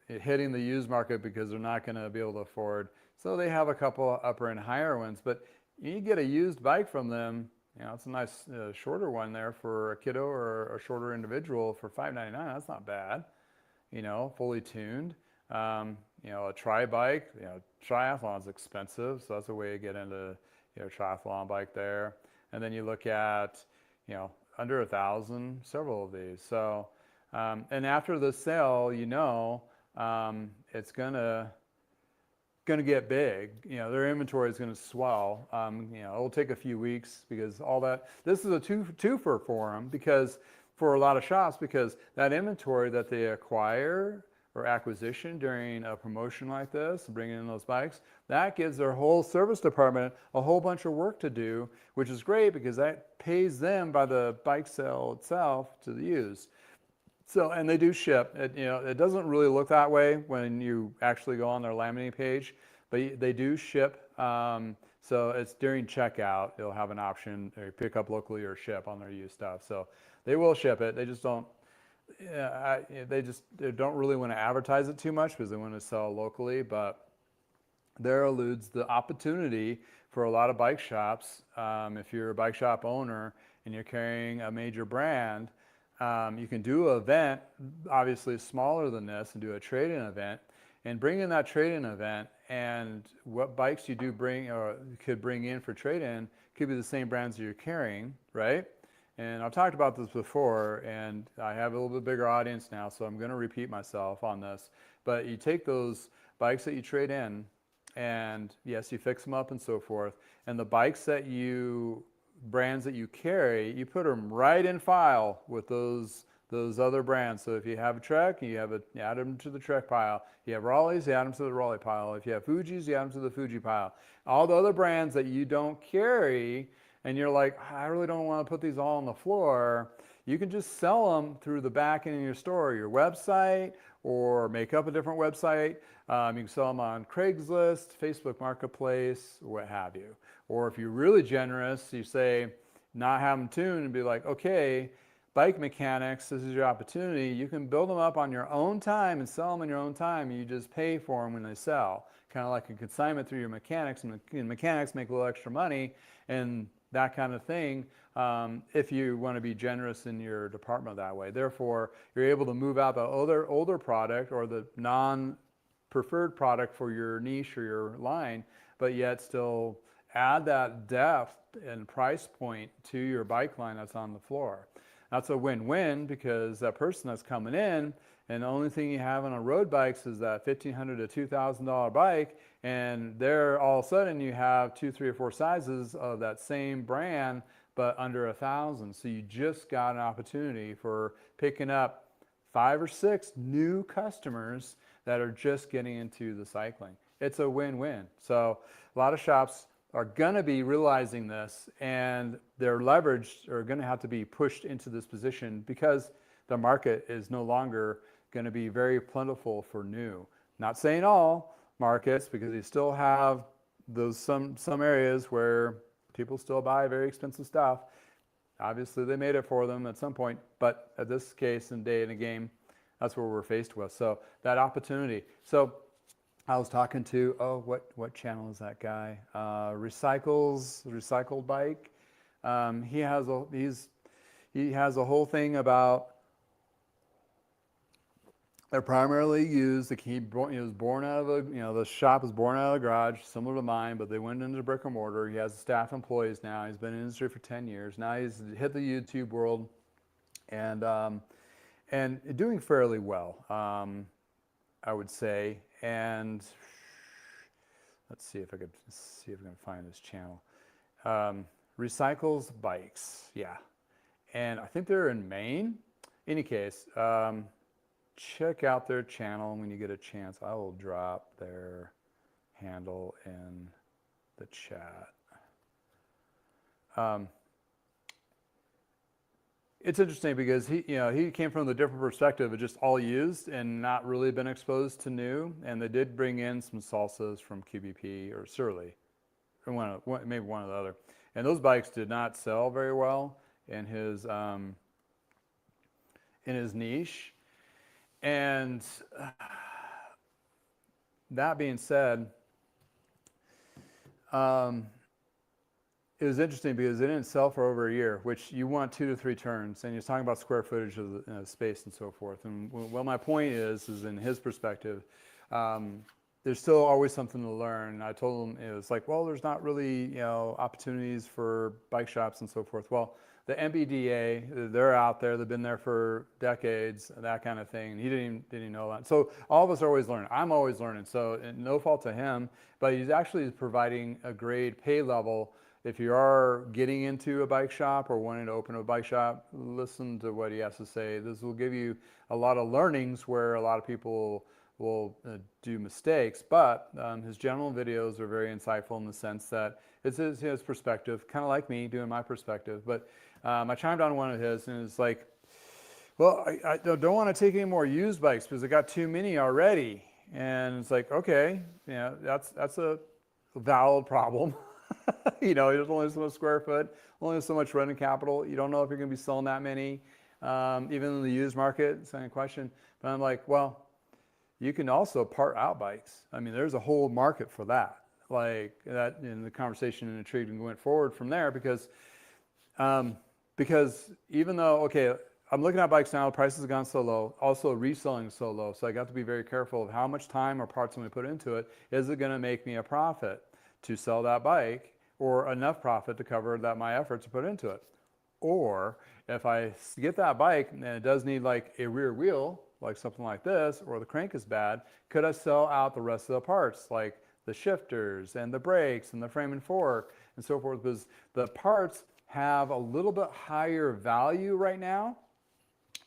hitting the used market because they're not going to be able to afford. So they have a couple upper and higher ones, but you get a used bike from them, you know, it's a nice shorter one there for a kiddo or a shorter individual for $599. That's not bad, you know, fully tuned. You know, a tri bike, you know, triathlon's expensive, so that's a way to get into, you know, triathlon bike there. And then you look at, you know, under $1,000, several of these. So, and after the sale, you know, it's gonna get big. Their inventory is gonna swell. It'll take a few weeks because all that. This is a twofer for them because for a lot of shops because that inventory that they acquire or acquisition during a promotion like this, bringing in those bikes, that gives their whole service department a whole bunch of work to do, which is great because that pays them by the bike sale itself to the used. So, and they do ship. It doesn't really look that way when you actually go on their laminating page, but they do ship. So it's during checkout, they'll have an option or pick up locally or ship on their used stuff. So they will ship it. They just don't. They don't really want to advertise it too much because they want to sell locally. But there alludes the opportunity for a lot of bike shops. If you're a bike shop owner and you're carrying a major brand, you can do an event, obviously smaller than this, and do a trade-in event, and bring in that trade-in event. And what bikes you do bring or could bring in for trade-in could be the same brands that you're carrying, right? And I've talked about this before, and I have a little bit bigger audience now, so I'm going to repeat myself on this. But you take those bikes that you trade in, and yes, you fix them up and so forth, and the bikes that brands that you carry, you put them right in file with those other brands. So if you have a Trek, you add them to the Trek pile. You have Raleighs, you add them to the Raleigh pile. If you have Fujis, you add them to the Fuji pile. All the other brands that you don't carry, and you're like, I really don't want to put these all on the floor, you can just sell them through the back end of your store, your website, or make up a different website. You can sell them on Craigslist, Facebook Marketplace, what have you. Or if you're really generous, you say, not have them tuned and be like, okay, bike mechanics, this is your opportunity. You can build them up on your own time and sell them in your own time. And you just pay for them when they sell. Kind of like a consignment through your mechanics, and mechanics make a little extra money and that kind of thing, if you want to be generous in your department that way. Therefore, you're able to move out the older product or the non-preferred product for your niche or your line, but yet still add that depth and price point to your bike line that's on the floor. That's a win-win because that person that's coming in, and the only thing you have on a road bikes is that $1,500 to $2,000 bike, and there all of a sudden you have 2, 3, or 4 sizes of that same brand, but under $1,000. So you just got an opportunity for picking up 5 or 6 new customers that are just getting into the cycling. It's a win-win. So a lot of shops are going to be realizing this, and their leverage are going to have to be pushed into this position because the market is no longer going to be very plentiful for new. Not saying all markets, because you still have those some areas where people still buy very expensive stuff. Obviously, they made it for them at some point, but at this case and day in a game, that's what we're faced with. So that opportunity. So I was talking to, what channel is that guy? Recycled Bike. He has a whole thing about they're primarily used. He was born out of the shop was born out of the garage, similar to mine, but they went into brick and mortar. He has staff employees now. He's been in the industry for 10 years. Now he's hit the YouTube world, and doing fairly well, I would say. And let's see if I can find his channel. Recycles Bikes, yeah. And I think they're in Maine. Any case, check out their channel when you get a chance. I will drop their handle in the chat. It's interesting because he came from the different perspective of just all used and not really been exposed to new. And they did bring in some salsas from QBP or Surly, or maybe one or the other. And those bikes did not sell very well in his niche. And that being said, it was interesting because it didn't sell for over a year, which you want 2 to 3 turns, and you're talking about square footage of the space and so forth. And well, my point is in his perspective, there's still always something to learn. I told them, it was like, well, there's not really, opportunities for bike shops and so forth. Well, the MBDA, they're out there. They've been there for decades, that kind of thing. He didn't know that. So all of us are always learning. I'm always learning. So no fault to him, but he's actually providing a great pay level. If you are getting into a bike shop or wanting to open a bike shop, listen to what he has to say. This will give you a lot of learnings where a lot of people will do mistakes, but his general videos are very insightful in the sense that it's his perspective, kind of like me doing my perspective. But I chimed on one of his, and it's like, well, I don't want to take any more used bikes because I got too many already. And it's like, okay, that's a valid problem. There's only so much square foot, only so much running capital. You don't know if you're going to be selling that many, even in the used market. It's kind of question. But I'm like, well, you can also part out bikes. I mean, there's a whole market for that. Like that, in the conversation intrigued and went forward from there because even though, okay, I'm looking at bikes now, the prices have gone so low, also reselling so low. So I got to be very careful of how much time or parts I'm going to put into it. Is it going to make me a profit to sell that bike, or enough profit to cover that my efforts to put into it? Or if I get that bike and it does need like a rear wheel, like something like this, or the crank is bad, could I sell out the rest of the parts, like the shifters and the brakes and the frame and fork and so forth? Because the parts have a little bit higher value right now,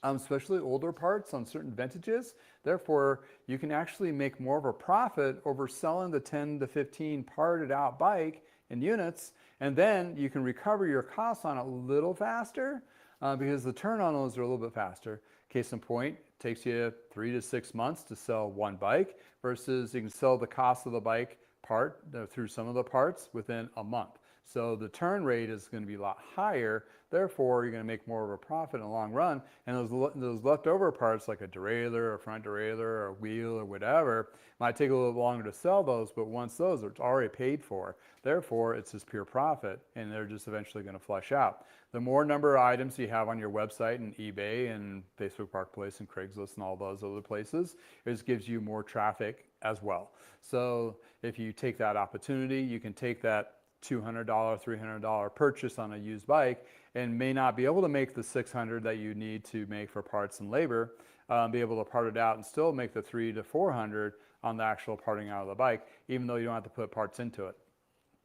especially older parts on certain vintages. Therefore, you can actually make more of a profit over selling the 10 to 15 parted out bike in units, and then you can recover your costs on it a little faster because the turn on those are a little bit faster. Case in point, it takes you 3 to 6 months to sell one bike versus you can sell the cost of the bike part through some of the parts within a month. So the turn rate is going to be a lot higher. Therefore, you're going to make more of a profit in the long run. And those leftover parts, like a derailleur, a front derailleur, or a wheel, or whatever, might take a little longer to sell those. But once those are already paid for, therefore, it's just pure profit, and they're just eventually going to flush out. The more number of items you have on your website and eBay and Facebook Marketplace and Craigslist and all those other places, it just gives you more traffic as well. So if you take that opportunity, you can take that $200, $300 purchase on a used bike and may not be able to make the $600 that you need to make for parts and labor, be able to part it out and still make the $300 to $400 on the actual parting out of the bike, even though you don't have to put parts into it.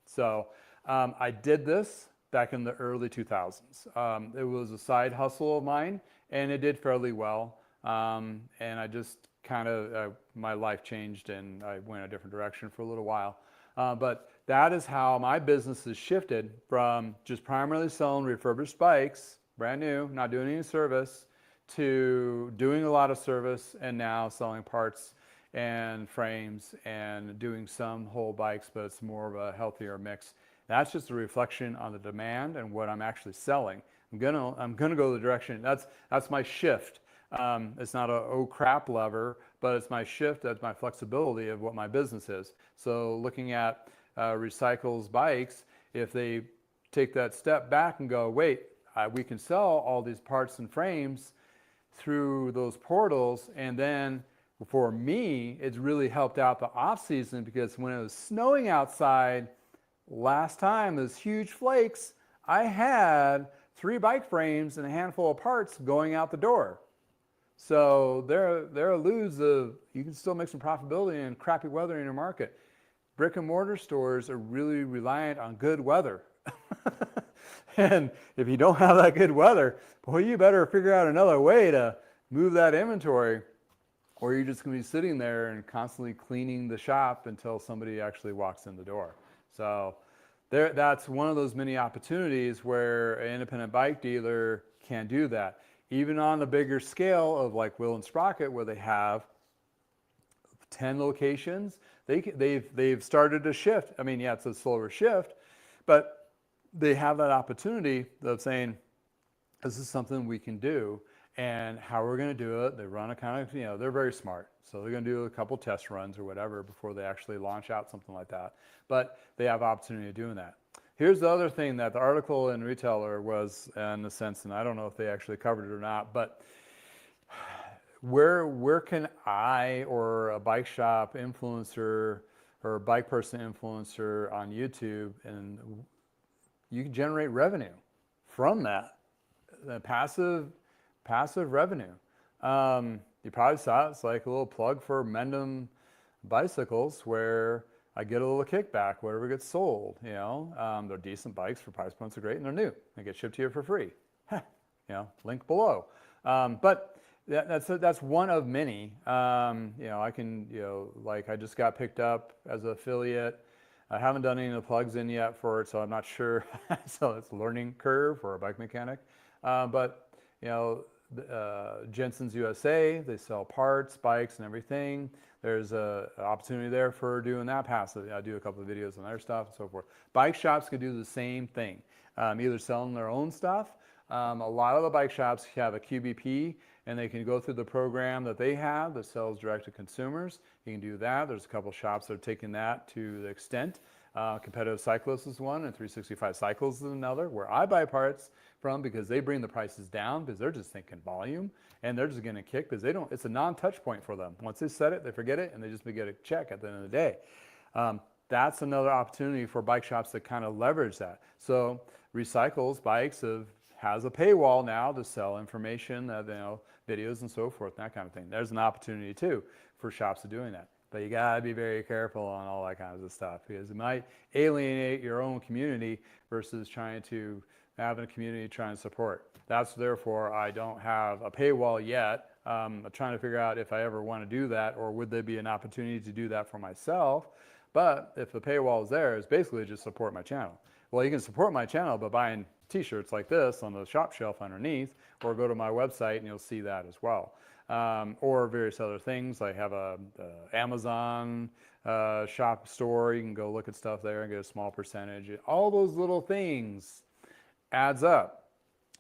So I did this back in the early 2000s. It was a side hustle of mine, and it did fairly well. And I just kind of, my life changed and I went a different direction for a little while. But that is how my business has shifted from just primarily selling refurbished bikes, brand new, not doing any service, to doing a lot of service and now selling parts and frames and doing some whole bikes, but it's more of a healthier mix. That's just a reflection on the demand and what I'm actually selling. I'm gonna go the direction. That's my shift. It's not a oh crap lever, but it's my shift. That's my flexibility of what my business is. So looking at recycles bikes, if they take that step back and go, wait, we can sell all these parts and frames through those portals, and then for me, it's really helped out the off season because when it was snowing outside last time, those huge flakes, I had 3 bike frames and a handful of parts going out the door. So there are lose of, you can still make some profitability in crappy weather in your market. Brick and mortar stores are really reliant on good weather. And if you don't have that good weather, boy, you better figure out another way to move that inventory, or you're just going to be sitting there and constantly cleaning the shop until somebody actually walks in the door. So that's one of those many opportunities where an independent bike dealer can do that. Even on a bigger scale of like Will and Sprocket, where they have 10 locations, they've started to shift. I mean, yeah, it's a slower shift, but they have that opportunity of saying, this is something we can do, and how we're going to do it. They run a kind of, they're very smart. So they're going to do a couple test runs or whatever before they actually launch out something like that. But they have opportunity of doing that. Here's the other thing that the article in Retailer was, in a sense, and I don't know if they actually covered it or not, but where can I or a bike shop influencer or a bike person influencer on YouTube, and you can generate revenue from that, the passive revenue. You probably saw it's like a little plug for Mendham bicycles where I get a little kickback, whatever gets sold. They're decent bikes for price points are great, and they're new. They get shipped to you for free. Link below. But that's one of many. I can, like I just got picked up as an affiliate. I haven't done any of the plugs in yet for it, so I'm not sure. So it's a learning curve for a bike mechanic. But Jensen's USA, they sell parts, bikes, and everything. There's an opportunity there for doing that passive. I do a couple of videos on their stuff and so forth. Bike shops can do the same thing, either selling their own stuff. A lot of the bike shops have a QBP, and they can go through the program that they have that sells direct to consumers. You can do that. There's a couple shops that are taking that to the extent. Competitive Cyclists is one, and 365 Cycles is another, where I buy parts from because they bring the prices down because they're just thinking volume, and they're just going to kick because it's a non-touch point for them. Once they set it, they forget it, and they just get a check at the end of the day. That's another opportunity for bike shops to kind of leverage that. So Recycles Bikes has a paywall now to sell information, videos and so forth, and that kind of thing. There's an opportunity too for shops to doing that. But you gotta be very careful on all that kinds of stuff because it might alienate your own community versus trying to have a community trying to support. That's therefore I don't have a paywall yet. I'm trying to figure out if I ever want to do that, or would there be an opportunity to do that for myself. But if the paywall is there, it's basically just support my channel. Well, you can support my channel by buying t-shirts like this on the shop shelf underneath, or go to my website and you'll see that as well. Or various other things. I have a Amazon shop store. You can go look at stuff there and get a small percentage. All those little things adds up.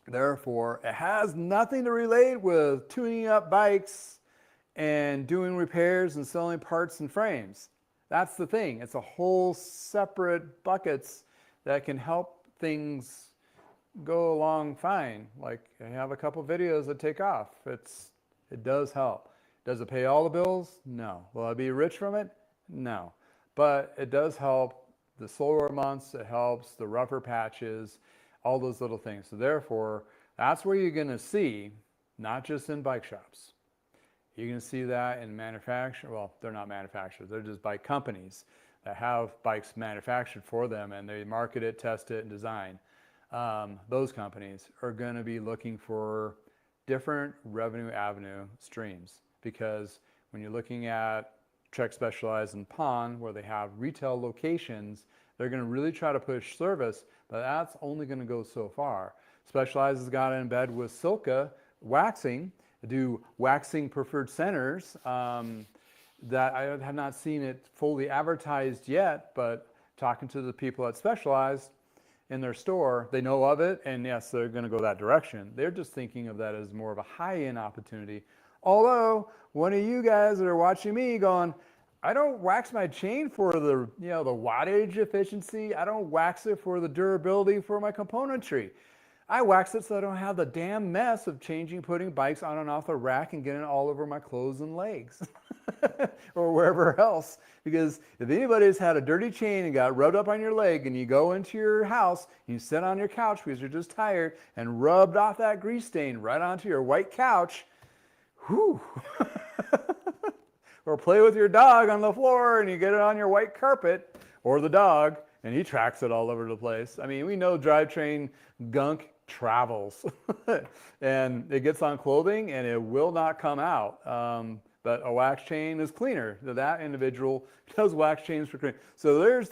Therefore, it has nothing to relate with tuning up bikes and doing repairs and selling parts and frames. That's the thing. It's a whole separate buckets that can help things go along fine. Like I have a couple videos that take off. It does help. Does it pay all the bills? No. Will I be rich from it? No. But it does help the slower months. It helps the rougher patches, all those little things. So therefore, that's where you're going to see, not just in bike shops. You're going to see that in manufacturing. Well, they're not manufacturers. They're just bike companies that have bikes manufactured for them, and they market it, test it, and design. Those companies are going to be looking for different revenue avenue streams, because when you're looking at Trek Specialized and Pond, where they have retail locations, they're going to really try to push service, but that's only going to go so far. Specialized has got in bed with Silka waxing, do waxing preferred centers. That I have not seen it fully advertised yet, but talking to the people at Specialized in their store, they know of it, and yes, they're going to go that direction. They're just thinking of that as more of a high-end opportunity. Although, one of you guys that are watching me going, I don't wax my chain for the, the wattage efficiency. I don't wax it for the durability for my componentry. I wax it so I don't have the damn mess of putting bikes on and off the rack and getting it all over my clothes and legs or wherever else. Because if anybody's had a dirty chain and got rubbed up on your leg, and you go into your house, you sit on your couch because you're just tired and rubbed off that grease stain right onto your white couch, whew. Or play with your dog on the floor and you get it on your white carpet, or the dog, and he tracks it all over the place. I mean, we know drivetrain gunk travels and it gets on clothing and it will not come out. But a wax chain is cleaner. That individual does wax chains for cleaning. So there's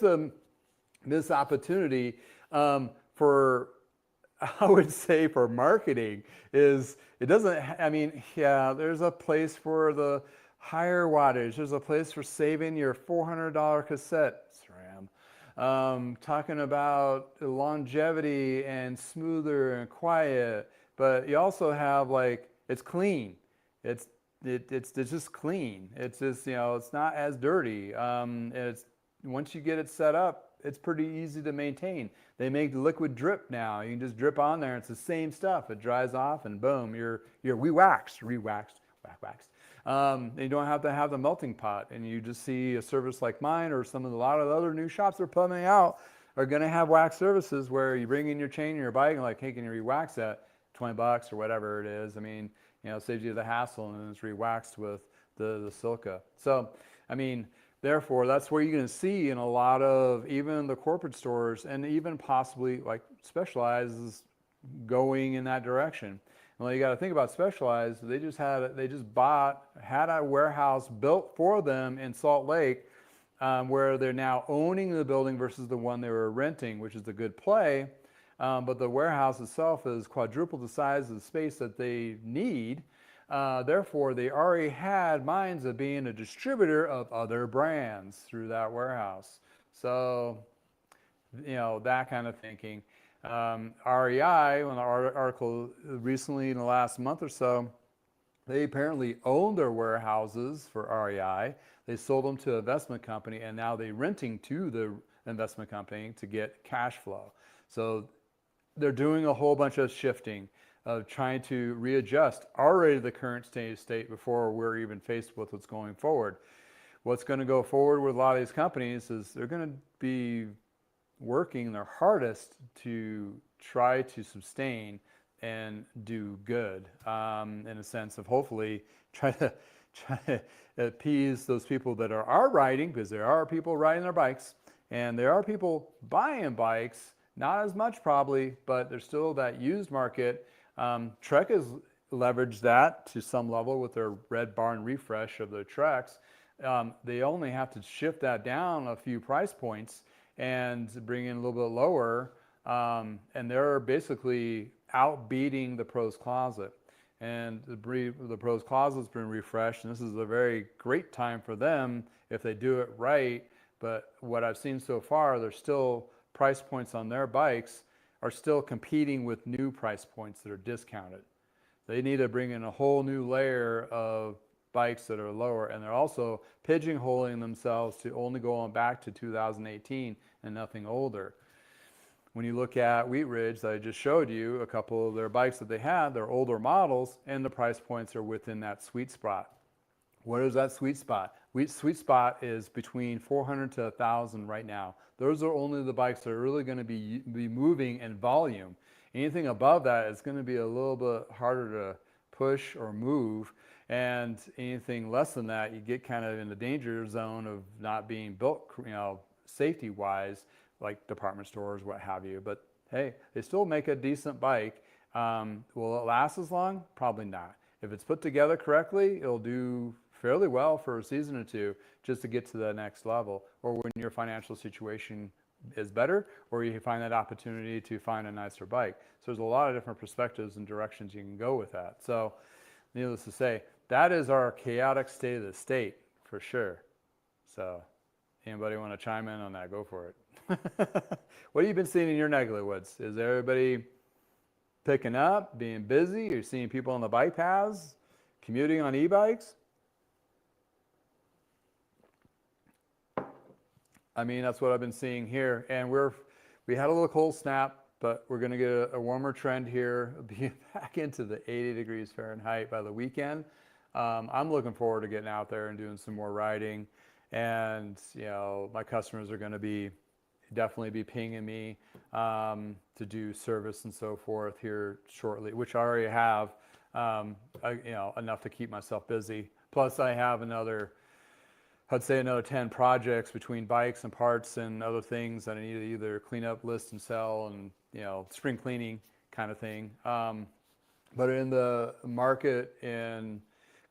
this opportunity for, I would say, for marketing is, it doesn't, I mean, yeah, there's a place for the higher wattage. There's a place for saving your $400 cassette SRAM. Talking about longevity and smoother and quiet, but you also have it's clean. It's just clean. It's just, it's not as dirty. It's, once you get it set up, it's pretty easy to maintain. They make the liquid drip now. You can just drip on there. It's the same stuff. It dries off and boom, you're we waxed, wax. And you don't have to have the melting pot, and you just see a service like mine or a lot of the other new shops that are coming out are going to have wax services where you bring in your chain and your bike and like, hey, can you re-wax that? $20 or whatever it is. I mean, it saves you the hassle, and it's re-waxed with the silica. So, I mean, therefore, that's where you're going to see in a lot of even the corporate stores, and even possibly like Specialized is going in that direction. Well, you got to think about Specialized. They just had a warehouse built for them in Salt Lake, where they're now owning the building versus the one they were renting, which is a good play. But the warehouse itself is quadruple the size of the space that they need. Therefore, they already had minds of being a distributor of other brands through that warehouse. So, that kind of thinking. REI, on the article recently in the last month or so, they apparently own their warehouses for REI. They sold them to an investment company, and now they're renting to the investment company to get cash flow. So they're doing a whole bunch of shifting, of trying to readjust already the current state before we're even faced with what's going forward. What's going to go forward with a lot of these companies is they're going to be working their hardest to try to sustain and do good, in a sense of hopefully try to appease those people that are riding, because there are people riding their bikes, and there are people buying bikes. Not as much probably, but there's still that used market. Trek has leveraged that to some level with their Red Barn refresh of their Treks. They only have to shift that down a few price points and bring in a little bit lower. And they're basically outbeating the Pros Closet. And the Pros Closet's been refreshed, and this is a very great time for them if they do it right. But what I've seen so far, there's still price points on their bikes are still competing with new price points that are discounted. They need to bring in a whole new layer of bikes that are lower, and they're also pigeonholing themselves to only going back to 2018 and nothing older. When you look at Wheat Ridge that I just showed you, a couple of their bikes that they had, they're older models, and the price points are within that sweet spot. What is that sweet spot? Sweet spot is between 400 to 1,000 right now. Those are only the bikes that are really going to be moving in volume. Anything above that is going to be a little bit harder to push or move. And anything less than that, you get kind of in the danger zone of not being built, safety-wise, like department stores, what have you. But hey, they still make a decent bike. Will it last as long? Probably not. If it's put together correctly, it'll do fairly well for a season or two just to get to the next level, or when your financial situation is better, or you find that opportunity to find a nicer bike. So there's a lot of different perspectives and directions you can go with that. So needless to say, that is our chaotic state of the state for sure. So anybody want to chime in on that? Go for it. What have you been seeing in your neck of the woods? Is everybody picking up, being busy? You're seeing people on the bike paths, commuting on e-bikes? I mean, that's what I've been seeing here. And we had a little cold snap, but we're going to get a warmer trend here, being back into the 80 degrees Fahrenheit by the weekend. I'm looking forward to getting out there and doing some more riding. And, my customers are going to definitely be pinging me to do service and so forth here shortly, which I already have, enough to keep myself busy. Plus I have I'd say another 10 projects between bikes and parts and other things that I need to either clean up, list, and sell, and spring cleaning kind of thing. But in the market in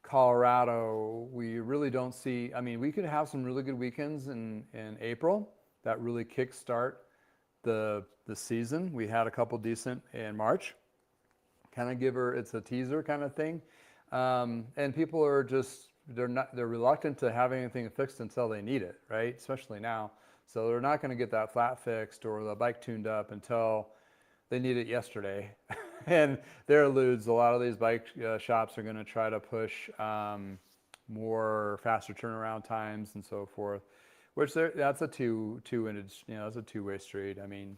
Colorado, we really don't see. I mean, we could have some really good weekends in April that really kickstart the season. We had a couple decent in March. Kind of it's a teaser kind of thing, and people are just. They're reluctant to have anything fixed until they need it, right? Especially now. So they're not going to get that flat fixed or the bike tuned up until they need it yesterday. And there alludes a lot of these bike shops are going to try to push more faster turnaround times and so forth, which that's a that's a two-way street. I mean,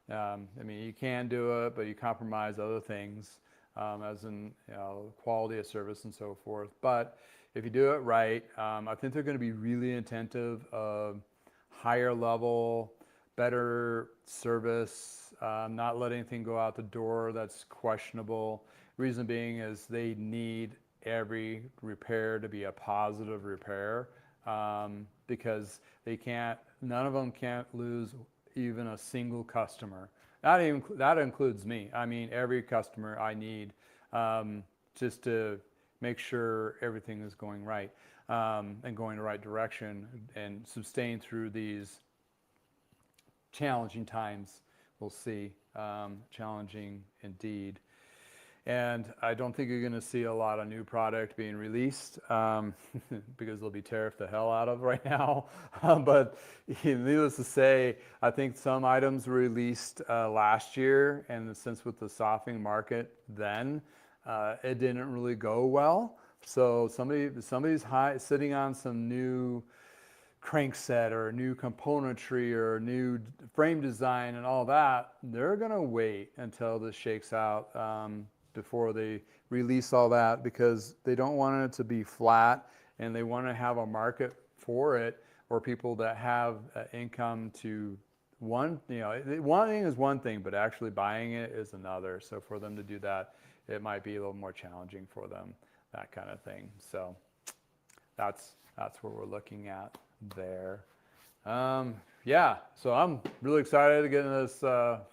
you can do it, but you compromise other things. as in quality of service and so forth. But if you do it right, I think they're going to be really attentive of higher level, better service, not letting anything go out the door that's questionable. Reason being is they need every repair to be a positive repair, because none of them can't lose even a single customer. That includes me. I mean, every customer I need, just to make sure everything is going right, and going the right direction and sustain through these challenging times. We'll see. Challenging indeed. And I don't think you're going to see a lot of new product being released, because they'll be tariffed the hell out of right now. But needless to say, I think some items were released last year, and since with the softening market then, it didn't really go well. So somebody's sitting on some new crankset or new componentry or new frame design and all that. They're going to wait until this shakes out, before they release all that, because they don't want it to be flat, and they want to have a market for it, or people that have income to wanting is one thing, but actually buying it is another. So for them to do that, it might be a little more challenging for them, that kind of thing. So that's what we're looking at there. Yeah, so I'm really excited to get into this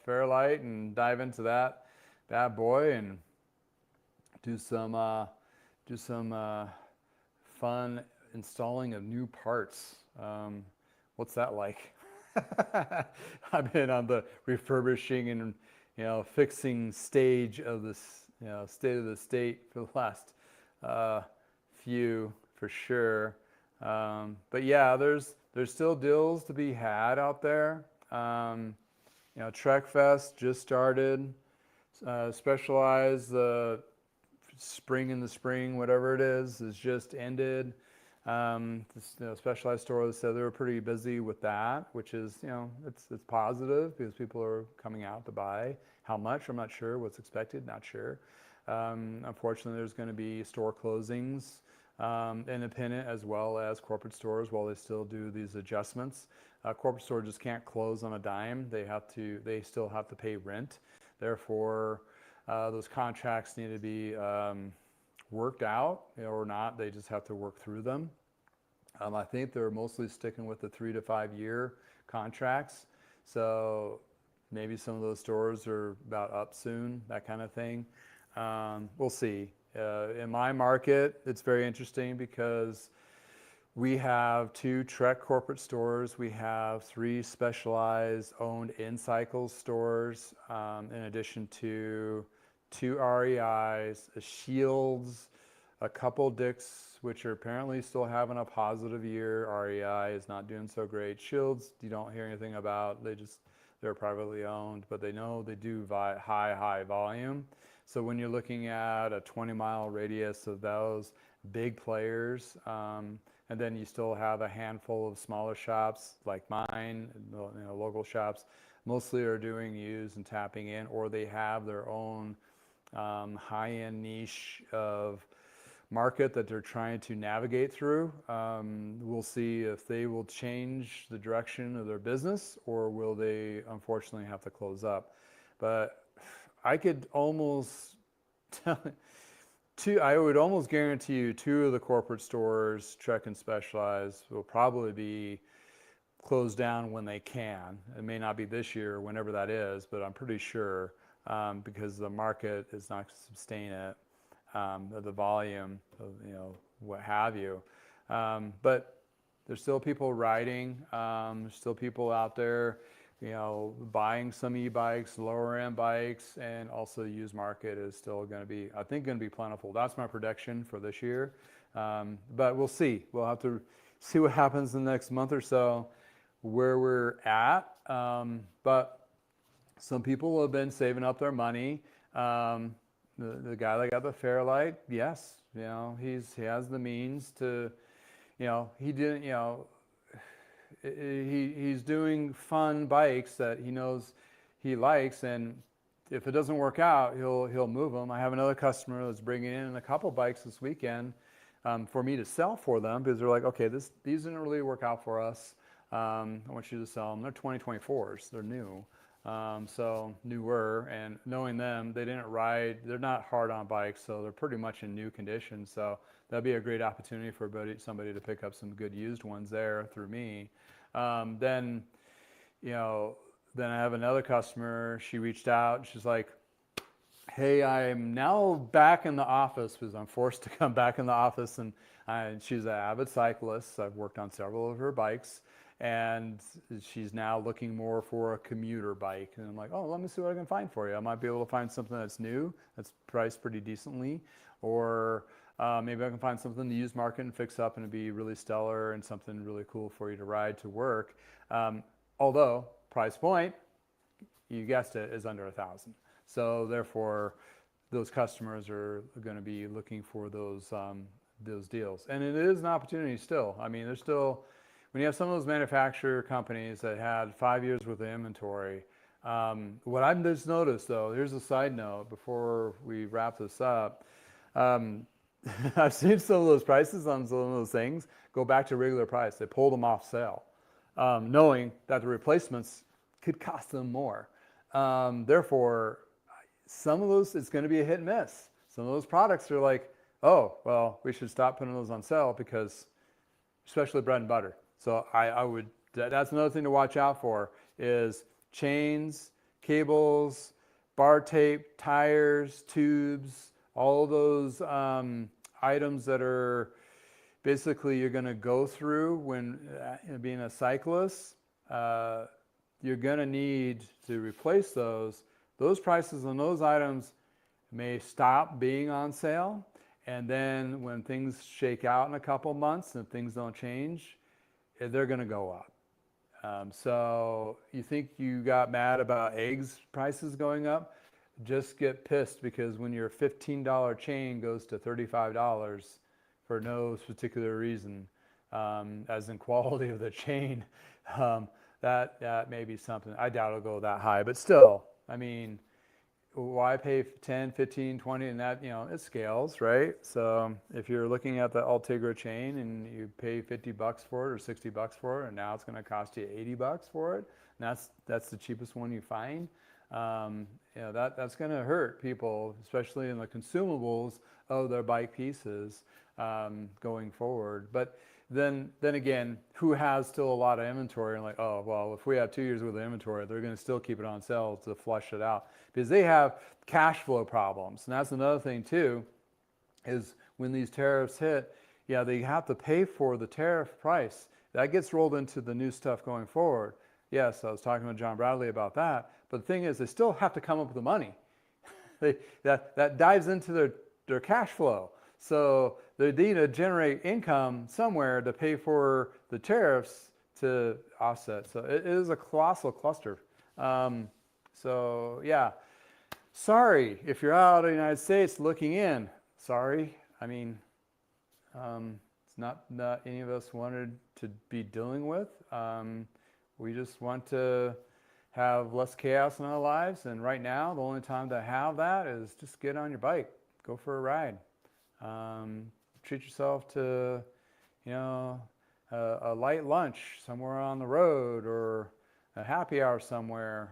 Fairlight and dive into that bad boy and do some fun installing of new parts. What's that like? I've been on the refurbishing and fixing stage of this state of the state for the last few, for sure. But yeah, there's still deals to be had out there. Trek Fest just started. Specialized spring in the spring, whatever it is just ended. This Specialized store said they were pretty busy with that, which is it's positive because people are coming out to buy. How much, I'm not sure. What's expected, not sure. Unfortunately, there's going to be store closings, independent as well as corporate stores, while they still do these adjustments. Corporate store just can't close on a dime. They still have to pay rent. Therefore, those contracts need to be worked out, or not. They just have to work through them. I think they're mostly sticking with the 3 to 5 year contracts. So maybe some of those stores are about up soon, that kind of thing. We'll see. In my market, it's very interesting because we have 2 Trek corporate stores. We have 3 Specialized owned InCycles stores, in addition to 2 REIs, a Shields, a couple Dicks, which are apparently still having a positive year. REI is not doing so great. Shields, you don't hear anything about. They're privately owned, but they know they do high volume. So when you're looking at a 20-mile radius of those big players, and then you still have a handful of smaller shops like mine, local shops, mostly are doing used and tapping in, or they have their own high-end niche of market that they're trying to navigate through. We'll see if they will change the direction of their business, or will they unfortunately have to close up. But I could almost I would almost guarantee you 2 of the corporate stores, Trek and Specialized, will probably be closed down when they can. It may not be this year, whenever that is, but I'm pretty sure, because the market is not going to sustain it, the volume of, what have you. But there's still people riding. There's still people out there, buying some e-bikes, lower end bikes, and also the used market is still going to be, I think, going to be plentiful. That's my prediction for this year. But we'll see. We'll have to see what happens in the next month or so, where we're at. But some people have been saving up their money. The guy that got the Fairlight, yes, he has the means to, he didn't, he's doing fun bikes that he knows he likes, and if it doesn't work out, he'll move them. I have another customer that's bringing in a couple bikes this weekend for me to sell for them because they're like, okay, these didn't really work out for us. I want you to sell them. They're 2024s. They're new. So newer, and knowing them, they didn't ride, they're not hard on bikes, so they're pretty much in new condition. So that'd be a great opportunity for somebody to pick up some good used ones there through me. Then, you know, then I have another customer, she reached out, she's like, hey, I'm now back in the office because I'm forced to come back in the office, and she's an avid cyclist. I've worked on several of her bikes, and she's now looking more for a commuter bike. And I'm like, oh, let me see what I can find for you. I might be able to find something that's new, that's priced pretty decently, or maybe I can find something in the used market and fix up and it'd be really stellar and something really cool for you to ride to work. Although price point, you guessed it, is under 1,000. So therefore, those customers are going to be looking for those deals, and it is an opportunity still. I mean, there's still, when you have some of those manufacturer companies that had 5 years worth of inventory. What I've just noticed, though, here's a side note before we wrap this up. I've seen some of those prices on some of those things go back to regular price. They pulled them off sale, knowing that the replacements could cost them more. Therefore, some of those, it's going to be a hit and miss. Some of those products are like, oh, well, we should stop putting those on sale because, especially bread and butter. So I would, that's another thing to watch out for is chains, cables, bar tape, tires, tubes, all of those items that are basically you're going to go through when being a cyclist. You're going to need to replace those. Those prices on those items may stop being on sale. And then when things shake out in a couple months and things don't change, they're going to go up. So you think you got mad about eggs prices going up? Just get pissed because when your $15 chain goes to $35 for no particular reason, as in quality of the chain, that may be something. I doubt it'll go that high, but still, I mean, why pay 10, 15, 20, and that, you know, it scales, right? So if you're looking at the Ultegra chain and you pay $50 for it or $60 for it, and now it's going to cost you $80 for it, and that's the cheapest one you find, you know, that's going to hurt people, especially in the consumables of their bike pieces going forward. But then again, who has still a lot of inventory and like, oh, well, if we have 2 years worth of inventory, they're going to still keep it on sale to flush it out because they have cash flow problems. And that's another thing too, is when these tariffs hit, yeah, they have to pay for the tariff price. That gets rolled into the new stuff going forward. Yes, I was talking with John Bradley about that. But the thing is, they still have to come up with the money. that dives into their cash flow. So they need to generate income somewhere to pay for the tariffs to offset. So it is a colossal cluster. So yeah, sorry if you're out of the United States looking in. Sorry. I mean, it's not any of us wanted to be dealing with. We just want to have less chaos in our lives. And right now, the only time to have that is just get on your bike, go for a ride. Treat yourself to, you know, a light lunch somewhere on the road or a happy hour somewhere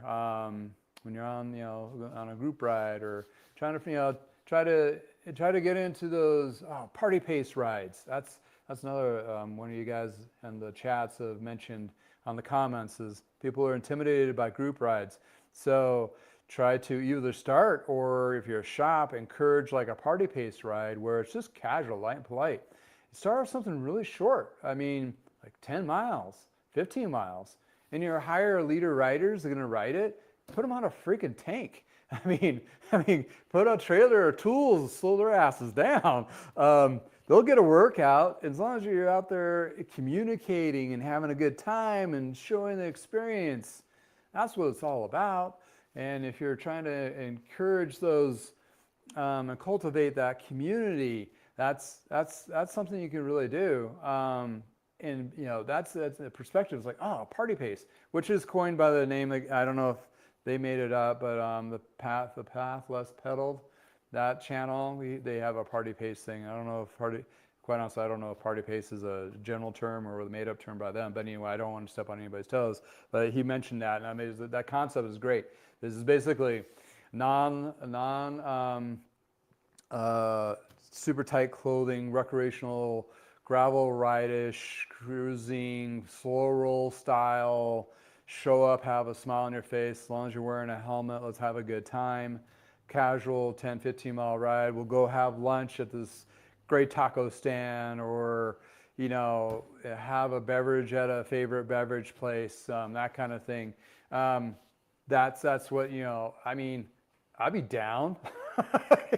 when you're on, you know, on a group ride or trying to, you know, try to get into those party pace rides. That's another one of you guys in the chats have mentioned on the comments is people are intimidated by group rides. So try to either start or if you're a shop, encourage like a party pace ride where it's just casual, light and polite. Start with something really short. I mean, like 10 miles, 15 miles. And your higher leader riders are going to ride it. Put them on a freaking tank. I mean, put a trailer or tools, slow their asses down. They'll get a workout as long as you're out there communicating and having a good time and showing the experience. That's what it's all about. And if you're trying to encourage those and cultivate that community, that's something you can really do. And you know, that's the perspective. It's like, oh, party pace, which is coined by the name. I don't know if they made it up, but the path less pedaled, that channel, they have a party pace thing. I don't know if quite honestly, I don't know if party pace is a general term or a made up term by them. But anyway, I don't want to step on anybody's toes. But he mentioned that, and I mean, that concept is great. This is basically super tight clothing, recreational, gravel ride-ish, cruising, slow roll style, show up, have a smile on your face, as long as you're wearing a helmet, let's have a good time. Casual 10, 15 mile ride. We'll go have lunch at this great taco stand, or, you know, have a beverage at a favorite beverage place, that kind of thing. That's what, you know, I mean, I'd be down,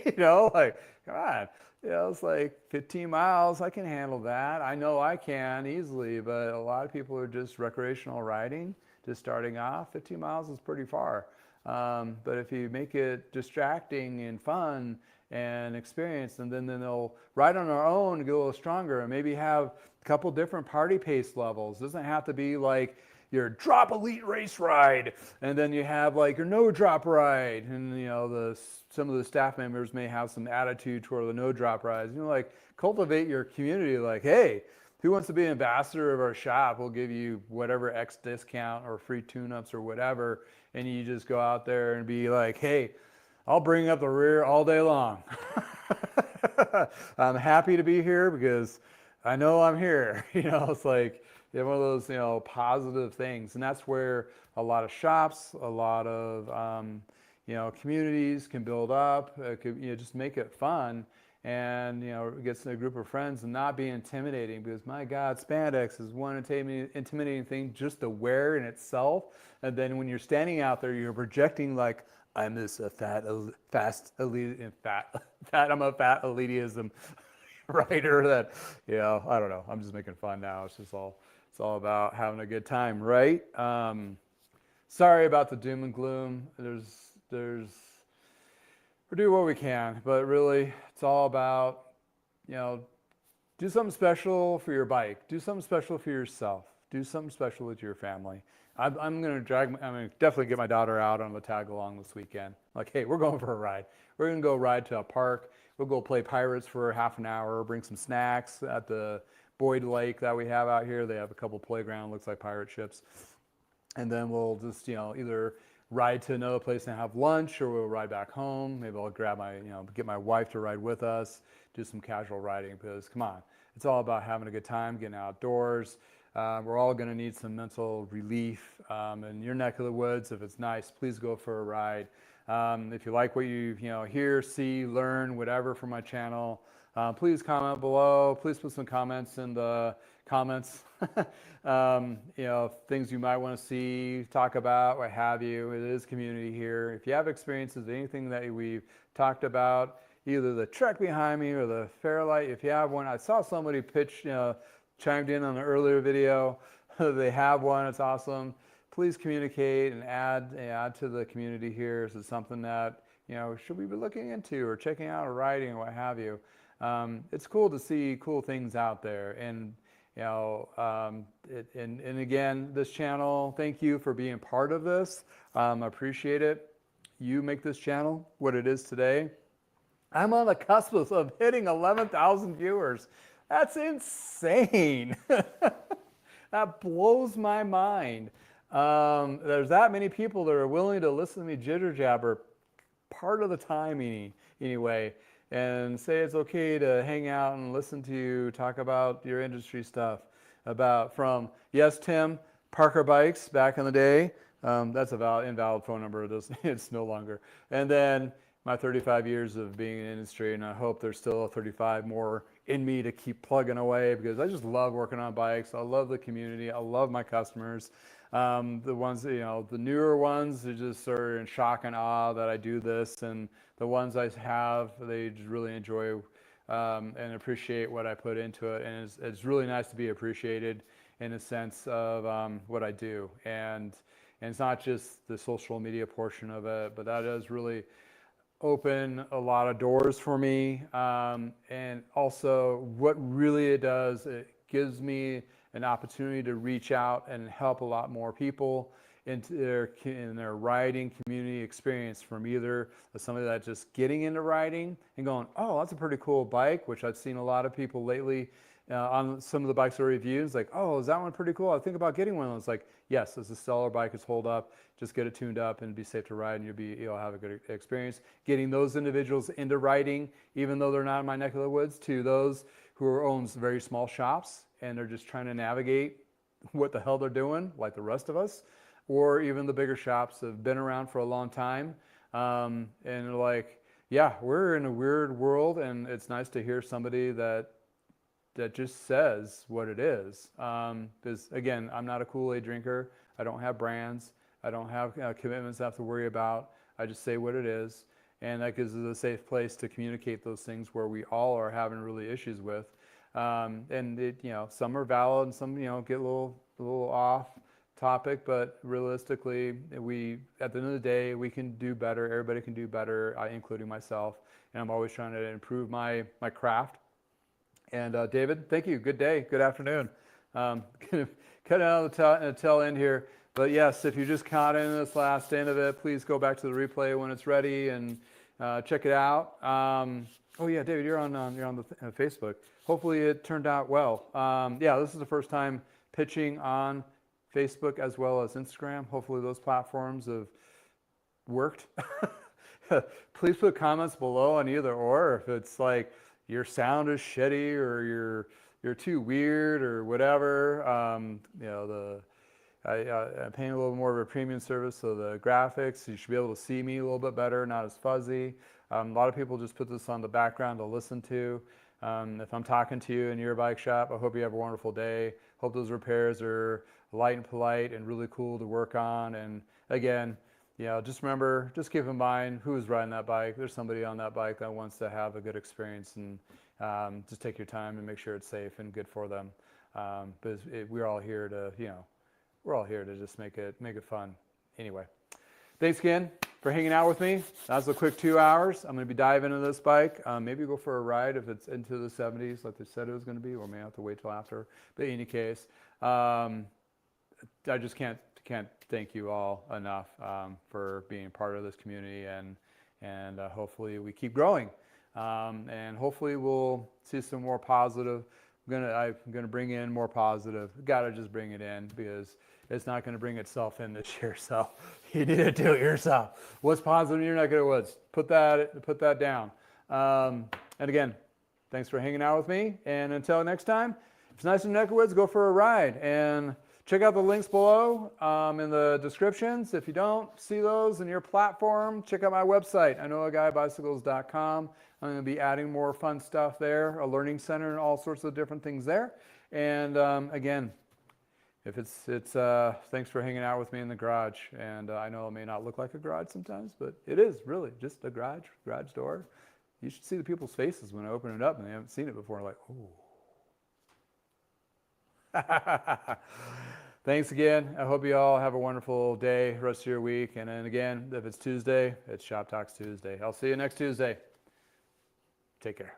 you know, like, come on, you know, it's like 15 miles, I can handle that. I know I can easily, but a lot of people are just recreational riding, just starting off. 15 miles is pretty far. But if you make it distracting and fun and experience, and then they'll ride on their own, get a little stronger, and maybe have a couple different party pace levels. It doesn't have to be like your drop elite race ride, and then you have like your no drop ride, and you know, some of the staff members may have some attitude toward the no drop rides. You know, like, cultivate your community. Like, hey, who wants to be an ambassador of our shop? We'll give you whatever X discount or free tune-ups or whatever, and you just go out there and be like, hey, I'll bring up the rear all day long. I'm happy to be here because I know I'm here. You know, it's like, one of those, you know, positive things. And that's where a lot of shops, a lot of, you know, communities can build up, you know, just make it fun. And, you know, gets in a group of friends and not be intimidating, because my God, spandex is one intimidating thing just to wear in itself. And then when you're standing out there, you're projecting like, I'm this I'm a fat elitism writer that, you know, I don't know. I'm just making fun now. It's all about having a good time, right? Sorry about the doom and gloom. We do what we can, but really, it's all about, you know, do something special for your bike. Do something special for yourself. Do something special with your family. I'm gonna definitely get my daughter out on the tag along this weekend. Like, hey, we're going for a ride. We're gonna go ride to a park. We'll go play pirates for half an hour. Bring some snacks at the Boyd Lake that we have out here. They have a couple playground, looks like pirate ships. And then we'll just, you know, either ride to another place and have lunch, or we'll ride back home. Maybe I'll grab get my wife to ride with us, do some casual riding, because come on, it's all about having a good time, getting outdoors. We're all going to need some mental relief. In your neck of the woods, if it's nice, please go for a ride. If you like what you hear, see, learn, whatever from my channel, please comment below. Please put some comments in the comments. Things you might want to see, talk about, what have you. It is community here. If you have experiences, anything that we've talked about, either the truck behind me or the Fairlight, if you have one, I saw somebody chimed in on an earlier video. They have one, it's awesome. Please communicate and add to the community here. This is something that, should we be looking into or checking out or writing or what have you. It's cool to see cool things out there. And, and again, this channel, thank you for being part of this. I appreciate it. You make this channel what it is today. I'm on the cusp of hitting 11,000 viewers. That's insane. That blows my mind. There's that many people that are willing to listen to me jitter jabber part of the time anyway, and say it's okay to hang out and listen to you talk about your industry stuff, from yes, Tim, Parker Bikes back in the day. That's a invalid phone number. It's no longer. And then my 35 years of being in the industry, and I hope there's still 35 more in me to keep plugging away, because I just love working on bikes. I love the community. I love my customers. The ones, the newer ones, they just are in shock and awe that I do this, and the ones I have, they just really enjoy and appreciate what I put into it. And it's really nice to be appreciated in a sense of what I do. And it's not just the social media portion of it, but that does really open a lot of doors for me. And also what really it does, it gives me an opportunity to reach out and help a lot more people in their riding community experience from either somebody that's just getting into riding and going, oh, that's a pretty cool bike, which I've seen a lot of people lately on some of the bikes I reviewed. It's like, oh, is that one pretty cool? I think about getting one of those. Like, yes, it's a stellar bike. It's hold up. Just get it tuned up and be safe to ride, and you'll have a good experience. Getting those individuals into riding, even though they're not in my neck of the woods, to those who owns very small shops and they're just trying to navigate what the hell they're doing, like the rest of us, or even the bigger shops that have been around for a long time, and they're like, yeah, we're in a weird world, and it's nice to hear somebody that just says what it is. Because again, I'm not a Kool-Aid drinker. I don't have brands. I don't have commitments I have to worry about. I just say what it is, and that gives us a safe place to communicate those things where we all are having really issues with. And it, some are valid, and some get a little off topic, but realistically, at the end of the day, we can do better. Everybody can do better, including myself. And I'm always trying to improve my craft. And David, thank you. Good day. Good afternoon. Gonna cut out the tail end here. But yes, if you just caught in this last end of it, please go back to the replay when it's ready and check it out. Oh yeah, David, you're on the Facebook. Hopefully it turned out well. Yeah, this is the first time pitching on Facebook as well as Instagram. Hopefully those platforms have worked. Please put comments below on either or. If it's like your sound is shitty or you're too weird or whatever. I'm paying a little more of a premium service, so the graphics, you should be able to see me a little bit better, not as fuzzy. A lot of people just put this on the background to listen to. If I'm talking to you in your bike shop, I hope you have a wonderful day. Hope those repairs are light and polite and really cool to work on. And again, just remember, just keep in mind who's riding that bike. There's somebody on that bike that wants to have a good experience, and just take your time and make sure it's safe and good for them. But we're all here to, we're all here to just make it fun. Anyway, thanks again for hanging out with me. That was a quick 2 hours. I'm going to be diving into this bike. Maybe go for a ride if it's into the 70s like they said it was going to be, or may have to wait till after. But in any case, I just can't thank you all enough for being part of this community, and hopefully we keep growing, and hopefully we'll see some more positive. I'm gonna bring in more positive. Gotta just bring it in, because it's not gonna bring itself in this year. So you need to do it yourself. What's positive in your neck of the woods? Put that down. And again, thanks for hanging out with me. And until next time, if it's nice in the neck of the woods, go for a ride. And check out the links below in the descriptions. If you don't see those in your platform, check out my website, iknowaguybicycles.com. I'm going to be adding more fun stuff there, a learning center and all sorts of different things there. And again, if it's thanks for hanging out with me in the garage. And I know it may not look like a garage sometimes, but it is really just a garage door. You should see the people's faces when I open it up and they haven't seen it before. Like, oh. Thanks again. I hope you all have a wonderful day, rest of your week. And then again, if it's Tuesday, it's Shop Talks Tuesday. I'll see you next Tuesday. Take care.